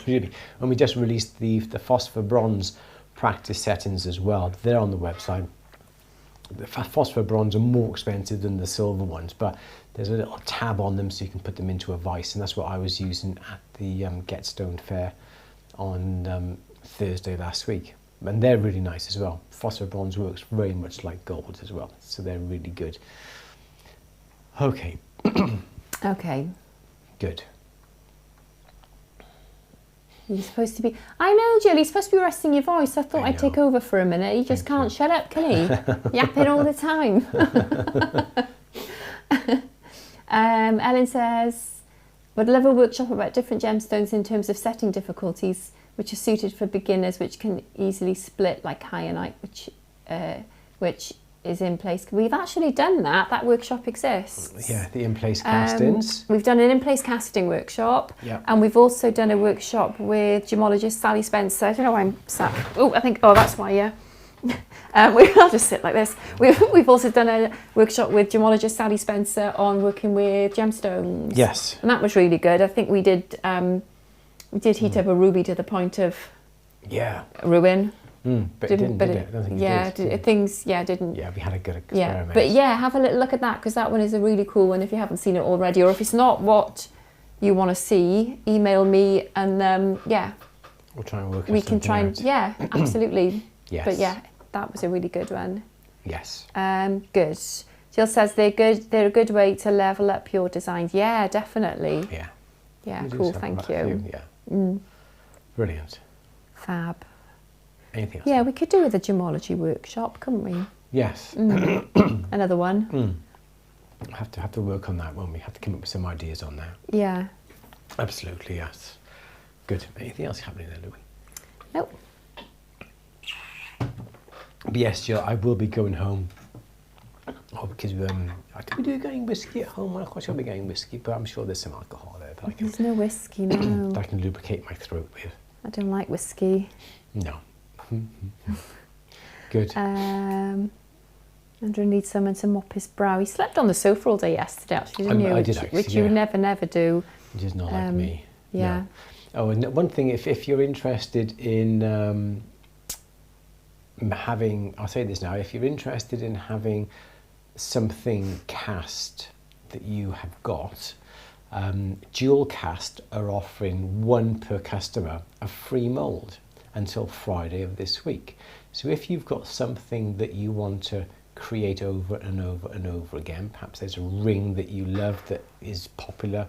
Really. And we just released the phosphor bronze practice settings as well. They're on the website. The phosphor bronze are more expensive than the silver ones, but there's a little tab on them so you can put them into a vise, and that's what I was using at the Get Stoned Fair on Thursday last week. And they're really nice as well. Phosphor bronze works very much like gold as well, so they're really good. Okay. Okay. Good. You're supposed to be... I know, Jill, you're supposed to be resting your voice. I thought I'd take over for a minute. You just can't shut up, can he? Yapping all the time. Ellen says, would love a workshop about different gemstones in terms of setting difficulties, which are suited for beginners, which can easily split like kyanite, which is in place. We've actually done that. That workshop exists. Yeah, the in-place castings. We've done an in-place casting workshop. Yeah. And we've also done a workshop with gemologist Sally Spencer. I don't know why I'm sat. Oh, I think, that's why, yeah. I'll just sit like this. We've also done a workshop with gemologist Sally Spencer on working with gemstones. Yes. And that was really good. I think we did heat up a ruby to the point of ruin. But it didn't, did it? I don't think it did. Things didn't. Yeah, we had a good experiment. Yeah, but have a little look at that, because that one is a really cool one if you haven't seen it already, or if it's not what you want to see, email me and we'll try and work. We can try and absolutely. Yes. But that was a really good one. Yes. Good. Jill says they're good. They're a good way to level up your designs. Yeah, definitely. Yeah. Yeah, cool. Thank you. Yeah. Brilliant. Fab. Anything else? Yeah, we could do with a gemology workshop, couldn't we? Yes. Another one. Have to work on that one. We have to come up with some ideas on that. Yeah. Absolutely, yes. Good. Anything else happening there, Louis? Nope. But yes, Jill, I will be going home. Because I could be getting whiskey at home. I'm not quite sure I'll be getting whiskey, but I'm sure there's some alcohol there that There's no whiskey, no. that I can lubricate my throat with. I don't like whiskey. No. Good. Andrew needs someone to mop his brow. He slept on the sofa all day yesterday, actually, didn't you? I did, actually, which you would never do. Which is not like me. Yeah. No. Oh, and one thing, if you're interested in having, I'll say this now, if you're interested in having something cast that you have got, Dual Cast are offering one per customer a free mould until Friday of this week. So if you've got something that you want to create over and over and over again, perhaps there's a ring that you love that is popular,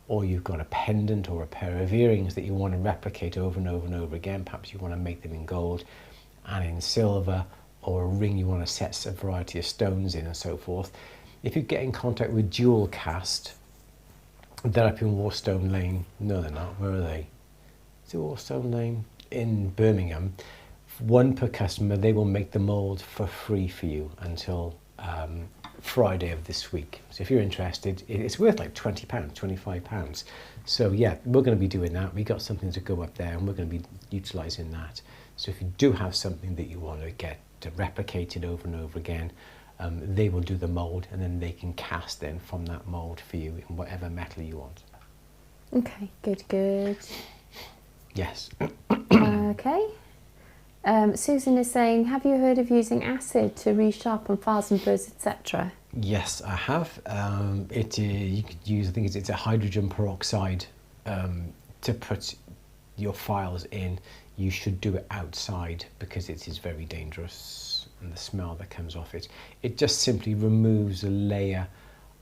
or you've got a pendant or a pair of earrings that you want to replicate over and over and over again, perhaps you want to make them in gold and in silver, or a ring you want to set a variety of stones in and so forth. If you get in contact with Dual Cast, they're up in Warstone Lane. No, they're not. Where are they? Is it Warstone Lane? In Birmingham. One per customer. They will make the mould for free for you until Friday of this week. So if you're interested, it's worth like £20, £25. So yeah, we're going to be doing that. We got something to go up there, and we're going to be utilising that. So if you do have something that you want to get to replicated over and over again, they will do the mould, and then they can cast then from that mould for you in whatever metal you want. Okay, good. Yes. Okay. Susan is saying, have you heard of using acid to resharpen files and birds, etc.? Yes, I have. You could use, I think it's a hydrogen peroxide to put your files in. You should do it outside because it is very dangerous, and the smell that comes off it. It just simply removes a layer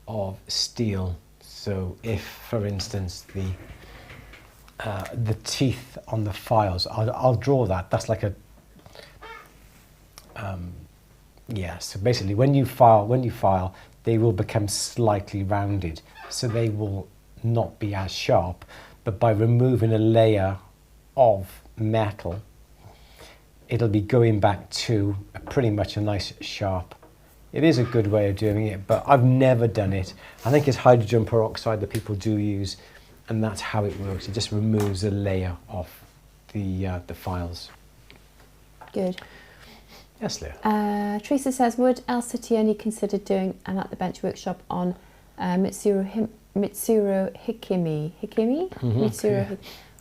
of steel. So if, for instance, the teeth on the files, I'll draw that. That's like a so basically when you file, they will become slightly rounded, so they will not be as sharp. But by removing a layer of metal, it'll be going back to pretty much a nice sharp. It is a good way of doing it, but I've never done it. I think it's hydrogen peroxide that people do use, and that's how it works. It just removes a layer off the files. Good. Yes, Leah. Teresa says, would Elsa Tierney consider doing an At the Bench workshop on Mitsuru Hikimi?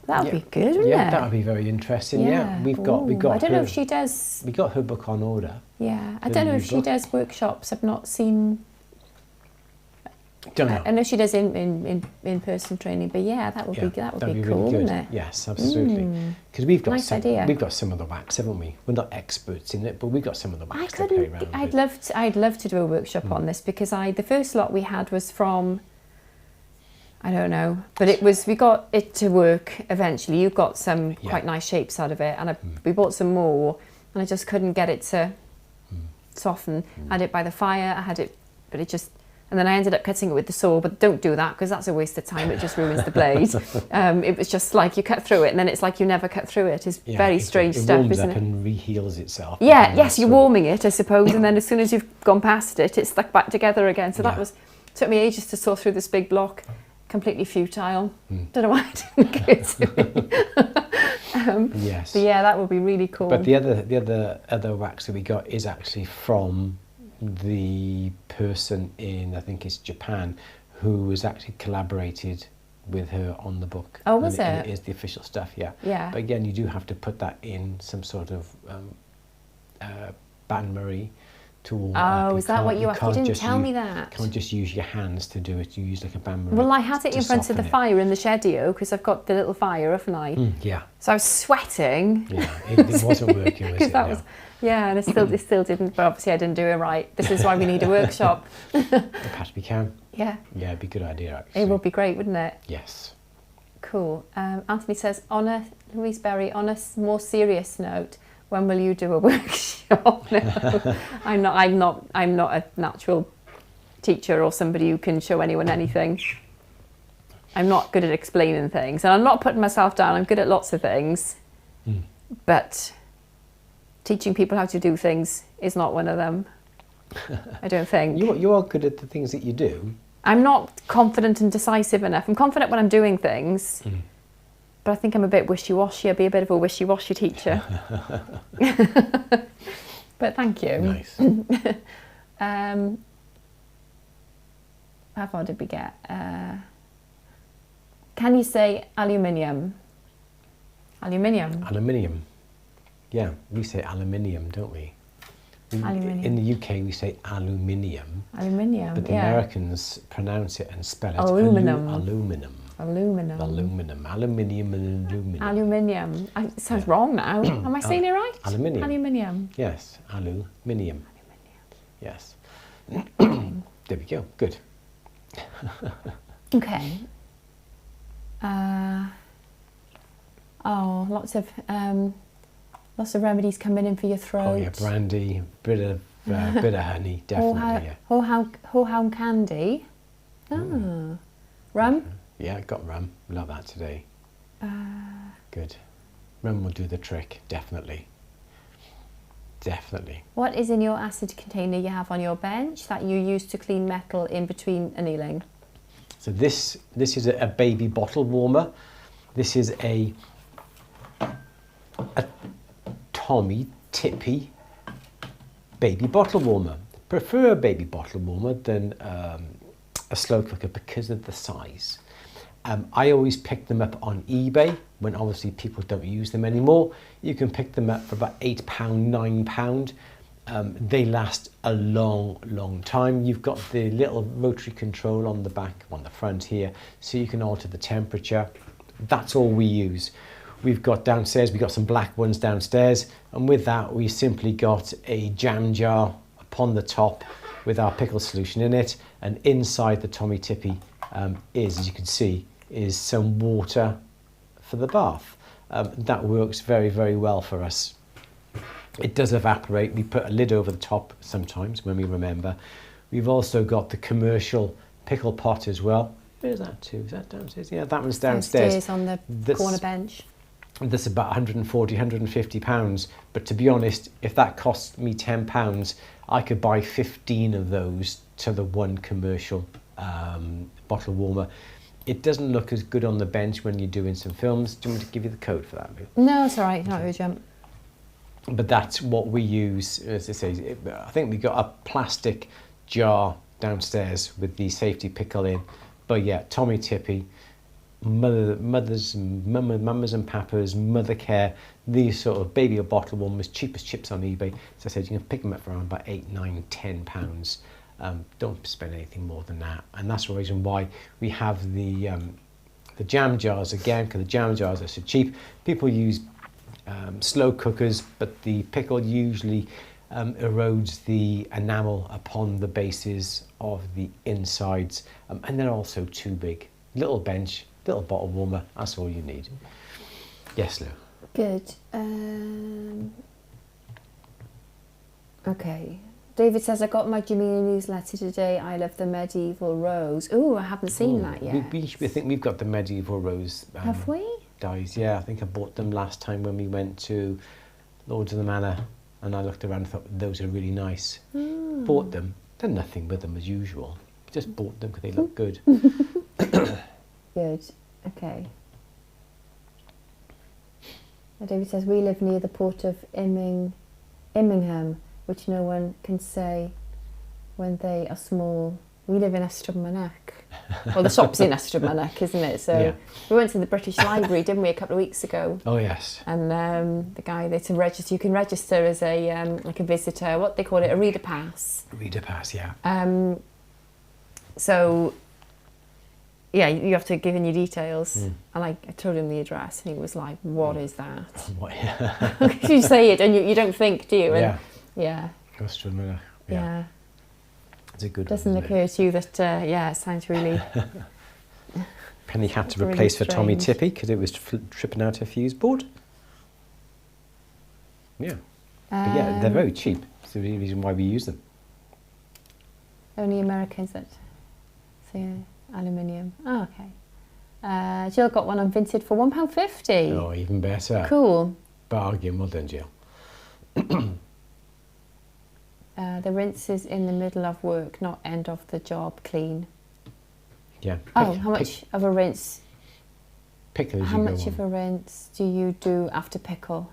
That would be good, wouldn't it? Yeah, that would be very interesting. Yeah, we've got. I don't know if she does. We got her book on order. Yeah, I don't know if she does workshops. I've not seen. Don't know. I know she does in-person training, but yeah, that would be cool, really wouldn't it? Yes, absolutely. Because we've got nice idea. We've got some of the wax, haven't we? We're not experts in it, but we've got some of the wax to play around with. I'd love to do a workshop on this, because the first lot we had was from, I don't know, but we got it to work eventually. You got some quite nice shapes out of it, and we bought some more, and I just couldn't get it to soften. I had it by the fire, but it just. And then I ended up cutting it with the saw, but don't do that, because that's a waste of time. It just ruins the blade. It was just like you cut through it, and then it's like you never cut through it. It's very strange stuff, isn't it? It warms up and reheals itself. Yeah, yes, you're warming it, I suppose, and then as soon as you've gone past it, it's stuck back together again. So took me ages to saw through this big block. Completely futile. Don't know why I didn't give it. Yes. But yeah, that would be really cool. But the other wax that we got is actually from the person in, I think it's Japan, who has actually collaborated with her on the book. Oh, was it? And it is the official stuff, yeah. Yeah. But again, you do have to put that in some sort of bain-marie tool. Oh, is that what you have? You didn't tell me that. You can't just use your hands to do it. You use like a bain-marie. Well, I had it in front of the fire in the shedio, because I've got the little fire, haven't I? Yeah. So I was sweating. Yeah, it wasn't working, was it? No. Yeah, and it still didn't, but obviously I didn't do it right. This is why we need a workshop. Perhaps we can. Yeah. Yeah, it'd be a good idea, actually. It would be great, wouldn't it? Yes. Cool. Anthony says, Louise Berry, on a more serious note, when will you do a workshop? No, I'm not a natural teacher or somebody who can show anyone anything. I'm not good at explaining things, and I'm not putting myself down. I'm good at lots of things, but teaching people how to do things is not one of them. I don't think. You are good at the things that you do. I'm not confident and decisive enough. I'm confident when I'm doing things, but I think I'm a bit wishy-washy. I'd be a bit of a wishy-washy teacher. But thank you. Nice. How far did we get? Can you say aluminium? Aluminium. Aluminium. Yeah, we say aluminium, don't we? Aluminium. In the UK, we say aluminium. Aluminium, but the Americans pronounce it and spell it aluminum. Aluminum. Aluminum. Aluminum. Aluminium and aluminum. Aluminium. It sounds wrong now. Am I saying it right? Aluminium. Aluminium. Yes, aluminium. Yes. There we go. Good. Okay. Lots of remedies coming in for your throat. Oh yeah, brandy, bit of honey, definitely. Horehound candy. Oh. Rum? Yeah, got rum. Love that today. Good. Rum will do the trick, definitely. Definitely. What is in your acid container you have on your bench that you use to clean metal in between annealing? So this is a baby bottle warmer. This is a Tommy Tippy baby bottle warmer. Prefer a baby bottle warmer than a slow cooker because of the size. I always pick them up on eBay when obviously people don't use them anymore. You can pick them up for about £8, £9. They last a long time. You've got the little rotary control on the back, on the front here, so you can alter the temperature. That's all we use. We've got downstairs, we've got some black ones downstairs, and with that we simply got a jam jar upon the top with our pickle solution in it, and inside the Tommy Tippy is, as you can see, is some water for the bath. That works very well for us. It does evaporate. We put a lid over the top sometimes when we remember. We've also got the commercial pickle pot as well. Where's that too? Is that downstairs? Yeah, that one's downstairs. Downstairs on the corner bench. That's about 140, 150 pounds. But to be honest, if that cost me 10 pounds, I could buy 15 of those to the one commercial bottle warmer. It doesn't look as good on the bench when you're doing some films. Do you want me to give you the code for that, Lou? No, it's all right. Not urgent. But that's what we use. As I say, I think we got a plastic jar downstairs with the safety pickle in. But yeah, Tommy Tippy, mamas and papas, mother care, these sort of baby or bottle warmers, cheapest chips on eBay. As I said, you can pick them up for around about £8, £9, £10. Don't spend anything more than that. And that's the reason why we have the jam jars again, because the jam jars are so cheap. People use slow cookers, but the pickle usually erodes the enamel upon the bases of the insides, and they're also too big. Little bench, little bottle warmer, that's all you need. Yes, Lou? Good. Okay. David says, I got my Jamila newsletter today. I love the medieval rose. Oh, I haven't seen that yet. We think we've got the medieval rose. Have we? Dies, yeah. I think I bought them last time when we went to Lords of the Manor, and I looked around and thought those are really nice. Bought them. Done nothing with them as usual. Just bought them because they look good. Good. Okay. David says, we live near the port of Immingham, which no one can say when they are small. We live in Ystrad Well, the shop's in Ystrad isn't it? So yeah. We went to the British Library, didn't we, a couple of weeks ago? Oh, yes. And the guy there to register, you can register as a like a visitor, what they call it, a reader pass. Reader pass, yeah. So, yeah, you have to give in your details. And I told him the address, and he was like, what is that? What? You say it, and you don't think, do you? And, yeah. Yeah. Ystrad. Yeah. It's a good Doesn't one, occur to you that, yeah, it sounds really... Penny had to replace for Tommy Tippy because it was tripping out her fuse board. Yeah. But yeah, they're very cheap. It's the reason why we use them. Only Americans that say aluminium. Oh, okay. Jill got one on Vinted for £1.50. Oh, even better. Cool. Bargain. Well done, Jill. The rinse is in the middle of work, not end of the job, clean. Yeah. How much of a rinse? Pickle as How you go much on. of a rinse do you do after pickle?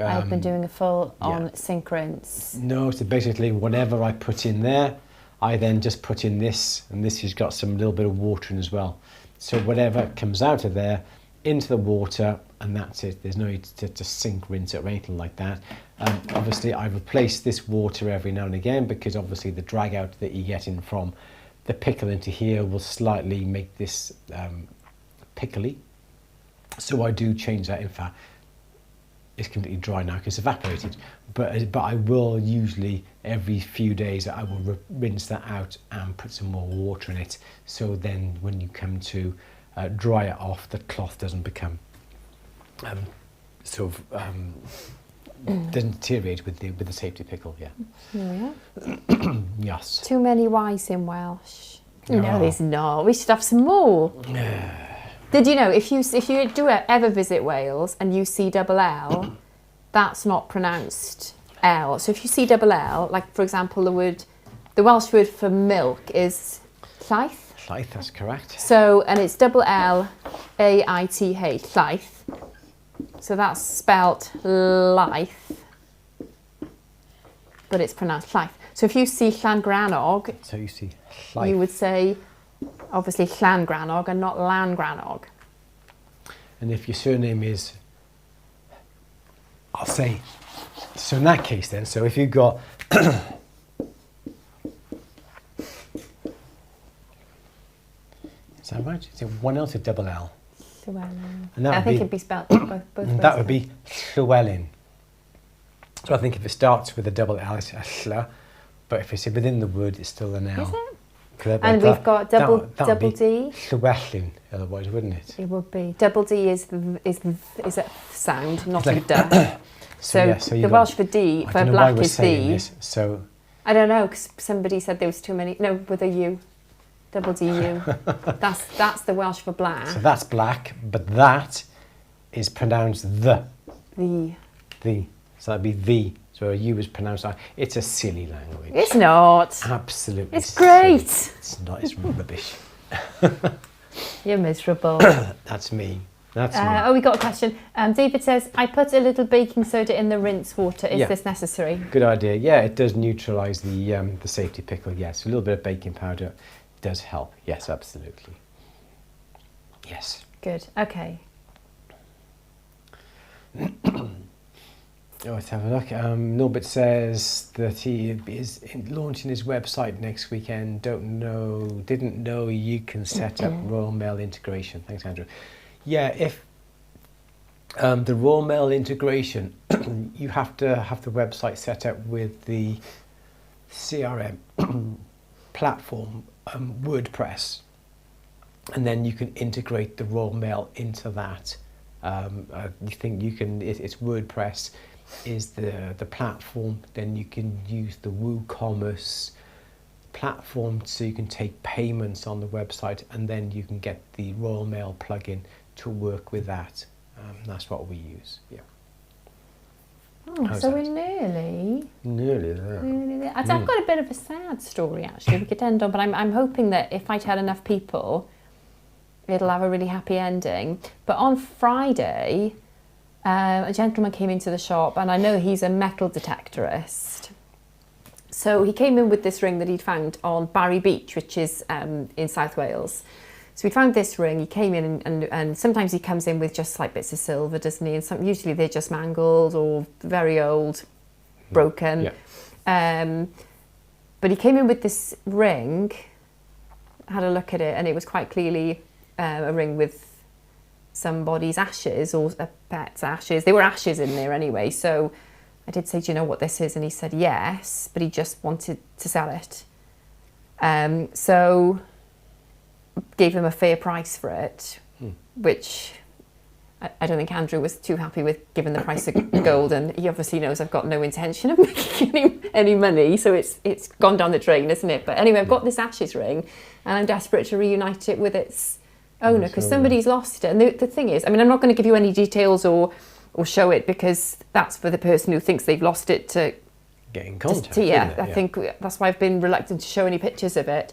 I've been doing a full-on sink rinse. No, so basically whatever I put in there, I then just put in this, and this has got some little bit of water in as well. So whatever comes out of there, into the water, and that's it. There's no need to sink, rinse it or anything like that. Obviously, I replace this water every now and again because obviously the drag out that you're getting from the pickle into here will slightly make this pickly. So I do change that. In fact, it's completely dry now because it's evaporated. But I will usually every few days I will rinse that out and put some more water in it. So then when you come to dry it off, the cloth doesn't become doesn't deteriorate with the safety pickle. Yeah. Yeah. Yes. Too many Y's in Welsh. No, there's not. We should have some more. Did you know if you do ever visit Wales and you see double L, that's not pronounced L. So if you see double L, like for example the Welsh word for milk is llaeth. Llaeth, that's correct. So and it's double L AITH, llaeth. So that's spelt Laeth, but it's pronounced Llaeth. So if you see Llangranog, so you see Llaeth, you would say obviously Llangranog and not Langranog. And if your surname is, I'll say, so in that case then, so if you've got, is that right? Is it one L to double L? And I think it'd be spelled both ways. That would be Llywelyn. So I think if it starts with a double L, it's a ll, but if it's within the word, it's still an L. Is it? And we've got double D. Llywelyn, otherwise, wouldn't it? It would be. Double D is a sound, not a duh. So the Welsh for D, for black is D. So I don't know, because somebody said there was too many. No, with a U. Double D-U. That's the Welsh for black. So that's black, but that is pronounced the. The. So that'd be the. So a U is pronounced like. It's a silly language. It's not. Absolutely. It's great. Silly. It's not. It's rubbish. You're miserable. That's me. That's me. Oh, we got a question. David says, I put a little baking soda in the rinse water. Is this necessary? Good idea. Yeah, it does neutralise the safety pickle. Yes, a little bit of baking powder does help. Yes, absolutely. Yes. Good. Okay. Let's have a look. Norbert says that he is launching his website next weekend. Didn't know you can set up Royal Mail integration. Thanks, Andrew. Yeah, if the Royal Mail integration, you have to have the website set up with the CRM platform, WordPress, and then you can integrate the Royal Mail into that. You think you can? It's WordPress is the platform. Then you can use the WooCommerce platform, so you can take payments on the website, and then you can get the Royal Mail plugin to work with that. That's what we use. Yeah. Oh, so we're nearly there. I've got a bit of a sad story actually. We could end on, but I'm hoping that if I tell enough people, it'll have a really happy ending. But on Friday, a gentleman came into the shop, and I know he's a metal detectorist. So he came in with this ring that he'd found on Barry Beach, which is in South Wales. So we found this ring. He came in, and sometimes he comes in with just like bits of silver, doesn't he? And usually they're just mangled or very old, broken. Yeah. But he came in with this ring, had a look at it, and it was quite clearly a ring with somebody's ashes or a pet's ashes. There were ashes in there anyway. So I did say, do you know what this is? And he said yes, but he just wanted to sell it. So gave him a fair price for it, which I don't think Andrew was too happy with, given the price of gold, and he obviously knows I've got no intention of making any money, so it's gone down the drain, isn't it? But anyway, I've got this ashes ring, and I'm desperate to reunite it with its owner, because somebody's lost it. And the thing is, I mean, I'm not going to give you any details or show it, because that's for the person who thinks they've lost it to get in contact. I think that's why I've been reluctant to show any pictures of it.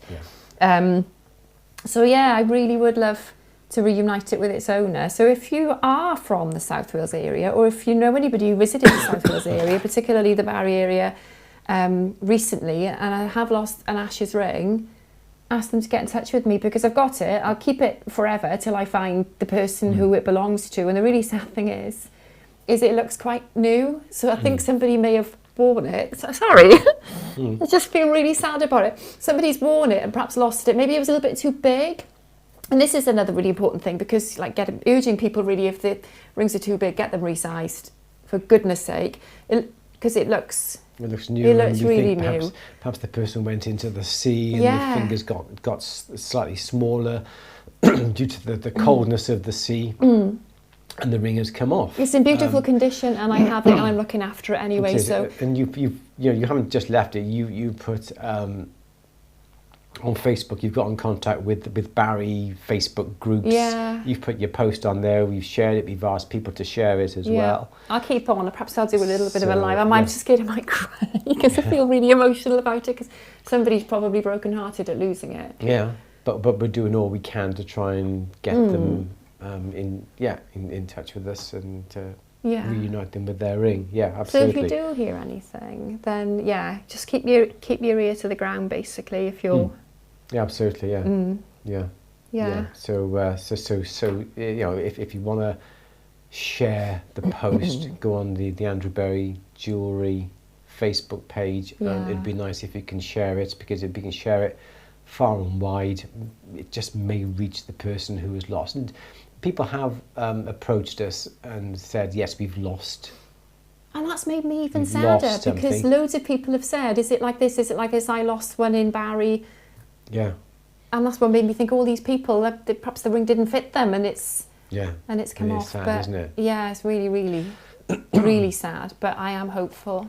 So yeah, I really would love to reunite it with its owner. So if you are from the South Wales area, or if you know anybody who visited the South Wales area, particularly the Barry area recently, and I have lost an ashes ring, ask them to get in touch with me, because I've got it. I'll keep it forever till I find the person who it belongs to. And the really sad thing is it looks quite new. So I think somebody may have worn it. Sorry. I just feel really sad about it. Somebody's worn it and perhaps lost it. Maybe it was a little bit too big. And this is another really important thing, because urging people really, if the rings are too big, get them resized, for goodness sake, because it looks new. It looks really new. Perhaps the person went into the sea and the fingers got slightly smaller due to the coldness of the sea. And the ring has come off. It's in beautiful condition, and I have it, and I'm looking after it anyway. So, and you haven't just left it. You put on Facebook. You've got in contact with Barry Facebook groups. Yeah. You've put your post on there. We've shared it. We've asked people to share it as well. I'll keep on. Perhaps I'll do a little bit of a live. I'm just scared I might cry, because I feel really emotional about it, because somebody's probably broken-hearted at losing it. Yeah, but we're doing all we can to try and get them in touch with us and reunite them with their ring. Yeah, absolutely. So if you do hear anything, then just keep your ear to the ground, basically. If you're yeah, absolutely. Yeah. So if you want to share the post, go on the Andrew Berry Jewellery Facebook page, and it'd be nice if you can share it, because if you can share it far and wide, it just may reach the person who is lost. And people have approached us and said, yes, we've lost. And that's made me even sadder, because loads of people have said, is it like this? Is it like this? I lost one in Barry. Yeah. And that's what made me think, all these people, perhaps the ring didn't fit them, and it's come off. Sad, but isn't it? Yeah, it's really, really, really sad. But I am hopeful.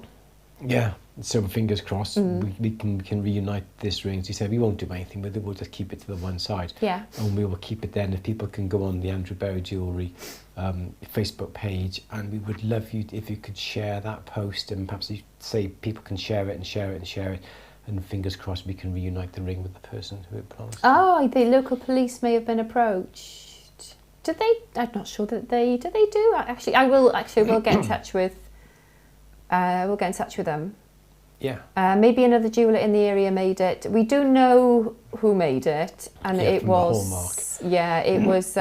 Yeah. So fingers crossed, we can reunite this ring. As you said, we won't do anything with it. We'll just keep it to the one side. Yeah. And we will keep it then. If people can go on the Andrew Berry Jewellery Facebook page, and we would love you if you could share that post, and perhaps you say people can share it and share it and share it. and fingers crossed we can reunite the ring with the person who it belongs to. Oh, the local police may have been approached. Did they? I'm not sure that they. Did they do? Actually, we'll get in touch with. We'll get in touch with them. Yeah. Maybe another jeweller in the area made it. We do know who made it, and it was. Yeah, it was.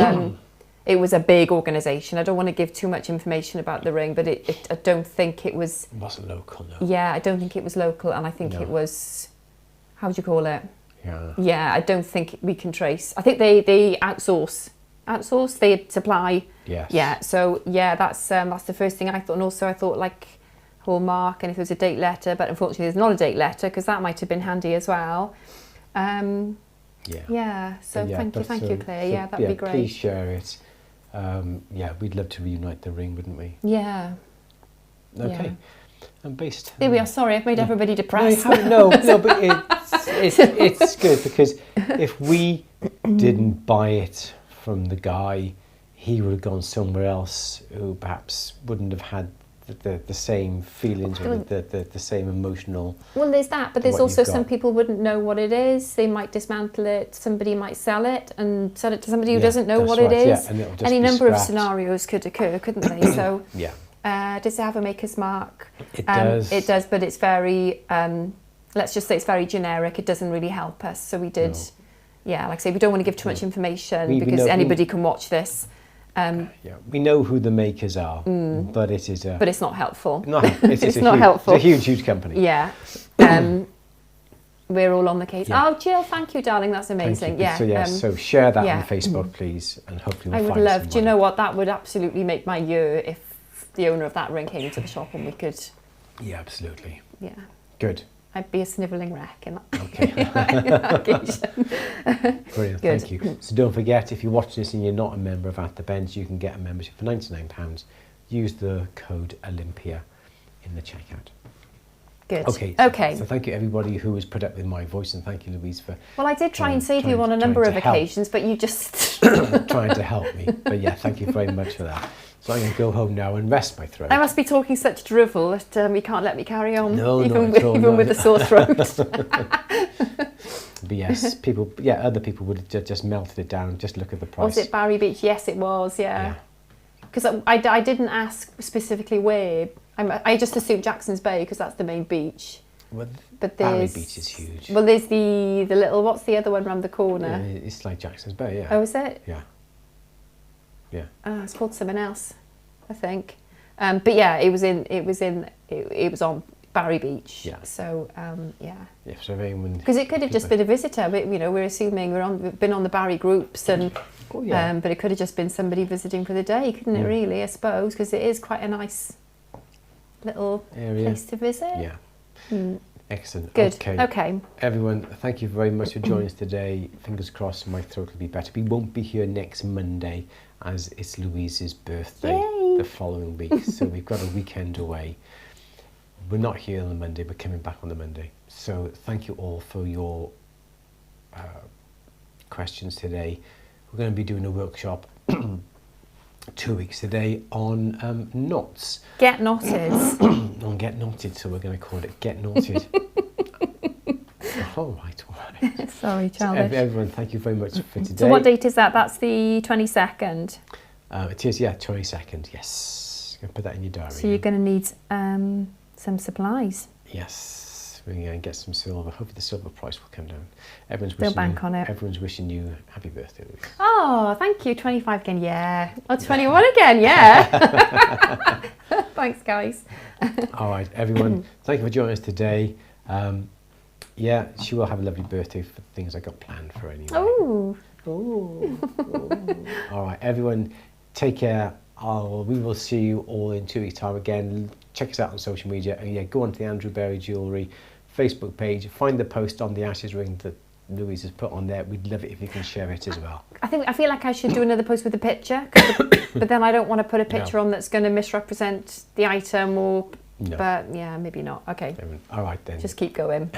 It was a big organisation. I don't want to give too much information about the ring, but I don't think it was... It wasn't local, no. Yeah, I don't think it was local, and I think it was... How would you call it? Yeah. Yeah, I don't think we can trace. I think they outsource. Outsource, they supply. Yes. Yeah, so yeah, that's the first thing I thought. And also I thought like hallmark, and if there was a date letter, but unfortunately there's not a date letter because that might have been handy as well. Yeah, so thank you, Claire. Yeah, that'd be great. Please share it. We'd love to reunite the ring, wouldn't we? Yeah. Okay. And based. There we are. Sorry, I've made everybody depressed. No, but it's good because if we didn't buy it from the guy, he would have gone somewhere else who perhaps wouldn't have had the same feelings or the same emotional. Well, there's that, but there's also some people wouldn't know what it is. They might dismantle it. Somebody might sell it and sell it to somebody who doesn't know what it is. Yeah, and it'll just Any be number of scrapped. scenarios could occur, couldn't they? So does it have a maker's mark? It does. It does, but it's very. Let's just say it's very generic. It doesn't really help us. So we did. No. Yeah, like I say, we don't want to give too much information because anybody can watch this. We know who the makers are, but it is but it's not helpful. It's not helpful. It's a huge company. Yeah. We're all on the case. Yeah. Oh, Jill, thank you, darling. That's amazing. Yeah. So share that on Facebook, please, and hopefully we'll I would love. Do you know what? That would absolutely make my year if the owner of that ring came into the shop and we could. Yeah, absolutely. Yeah. Good. I'd be a snivelling wreck in that, okay. Brilliant, Good. Thank you. So don't forget, if you watch this and you're not a member of At The Bench, you can get a membership for £99. Use the code Olympia in the checkout. Good. Okay. So thank you everybody who has put up with my voice, and thank you, Louise, for. Well, I did try and save you on a number of occasions, but you just trying to help me. But yeah, thank you very much for that. So I'm going to go home now and rest my throat. I must be talking such drivel that you can't let me carry on. No, even with the sore throat. But yes, other people would have just melted it down. Just look at the price. Was it Barry Beach? Yes, it was. Yeah. Because I didn't ask specifically where. I just assumed Jackson's Bay because that's the main beach. Well, but Barry Beach is huge. Well, there's the little. What's the other one round the corner? Yeah, it's like Jackson's Bay. Yeah. Oh, is it? Yeah. Yeah. It's called something else, I think. But yeah, it was on Barry Beach. Yeah. So Yeah. So everyone. Because it could have just been a visitor, but we're assuming we've been on the Barry groups and. Oh, yeah. But it could have just been somebody visiting for the day, couldn't it? Really, I suppose, because it is quite a nice little place to visit. Yeah. Excellent. Good. Okay. Everyone, thank you very much for joining us today. Fingers crossed my throat will be better. We won't be here next Monday as it's Louise's birthday the following week. So we've got a weekend away. We're not here on the Monday, we're coming back on the Monday. So thank you all for your questions today. We're going to be doing a workshop 2 weeks today on knots. Get knotted. On get knotted, so we're going to call it Get Knotted. all right. Sorry, childish. So everyone, thank you very much for today. So what date is that? That's the 22nd. It is, 22nd, yes. I'm going to put that in your diary. So you're going to need some supplies. Yes, we're going to get some silver. Hopefully the silver price will come down. They'll bank on it. Everyone's wishing you happy birthday, Louise. Oh, thank you. 25 again, yeah. Oh, 21 again, yeah. Thanks, guys. All right, everyone, thank you for joining us today. She will have a lovely birthday for things I got planned for anyway. Oh. All right, everyone, take care. We will see you all in 2 weeks' time again. Check us out on social media. And go on to the Andrew Berry Jewellery Facebook page. Find the post on the Ashes ring that Louise has put on there. We'd love it if you can share it as well. I feel like I should do another post with a picture, but then I don't want to put a picture on that's going to misrepresent the item or... No. But yeah, maybe not. Okay. All right then. Just keep going.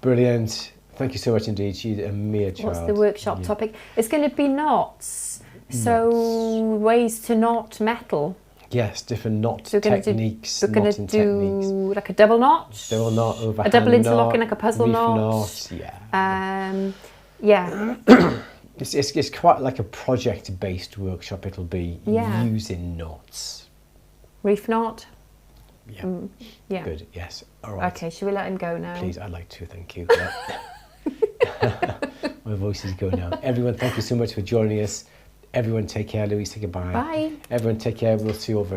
Brilliant. Thank you so much indeed. She's a mere child. What's the workshop topic? It's going to be knots. So ways to knot metal. Yes, different knot So techniques. we're going to do like a double knot. Double knot, overhand a double interlocking, knot, like a puzzle reef knot. Yeah. Yeah. It's quite like a project-based workshop. It'll be using knots. Reef knot. Yeah. Yeah. Good. Yes. All right. Okay. Should we let him go now? Please, I'd like to. Thank you. My voice is going now. Everyone, thank you so much for joining us. Everyone, take care. Louise, say goodbye. Bye. Everyone, take care. We'll see you over.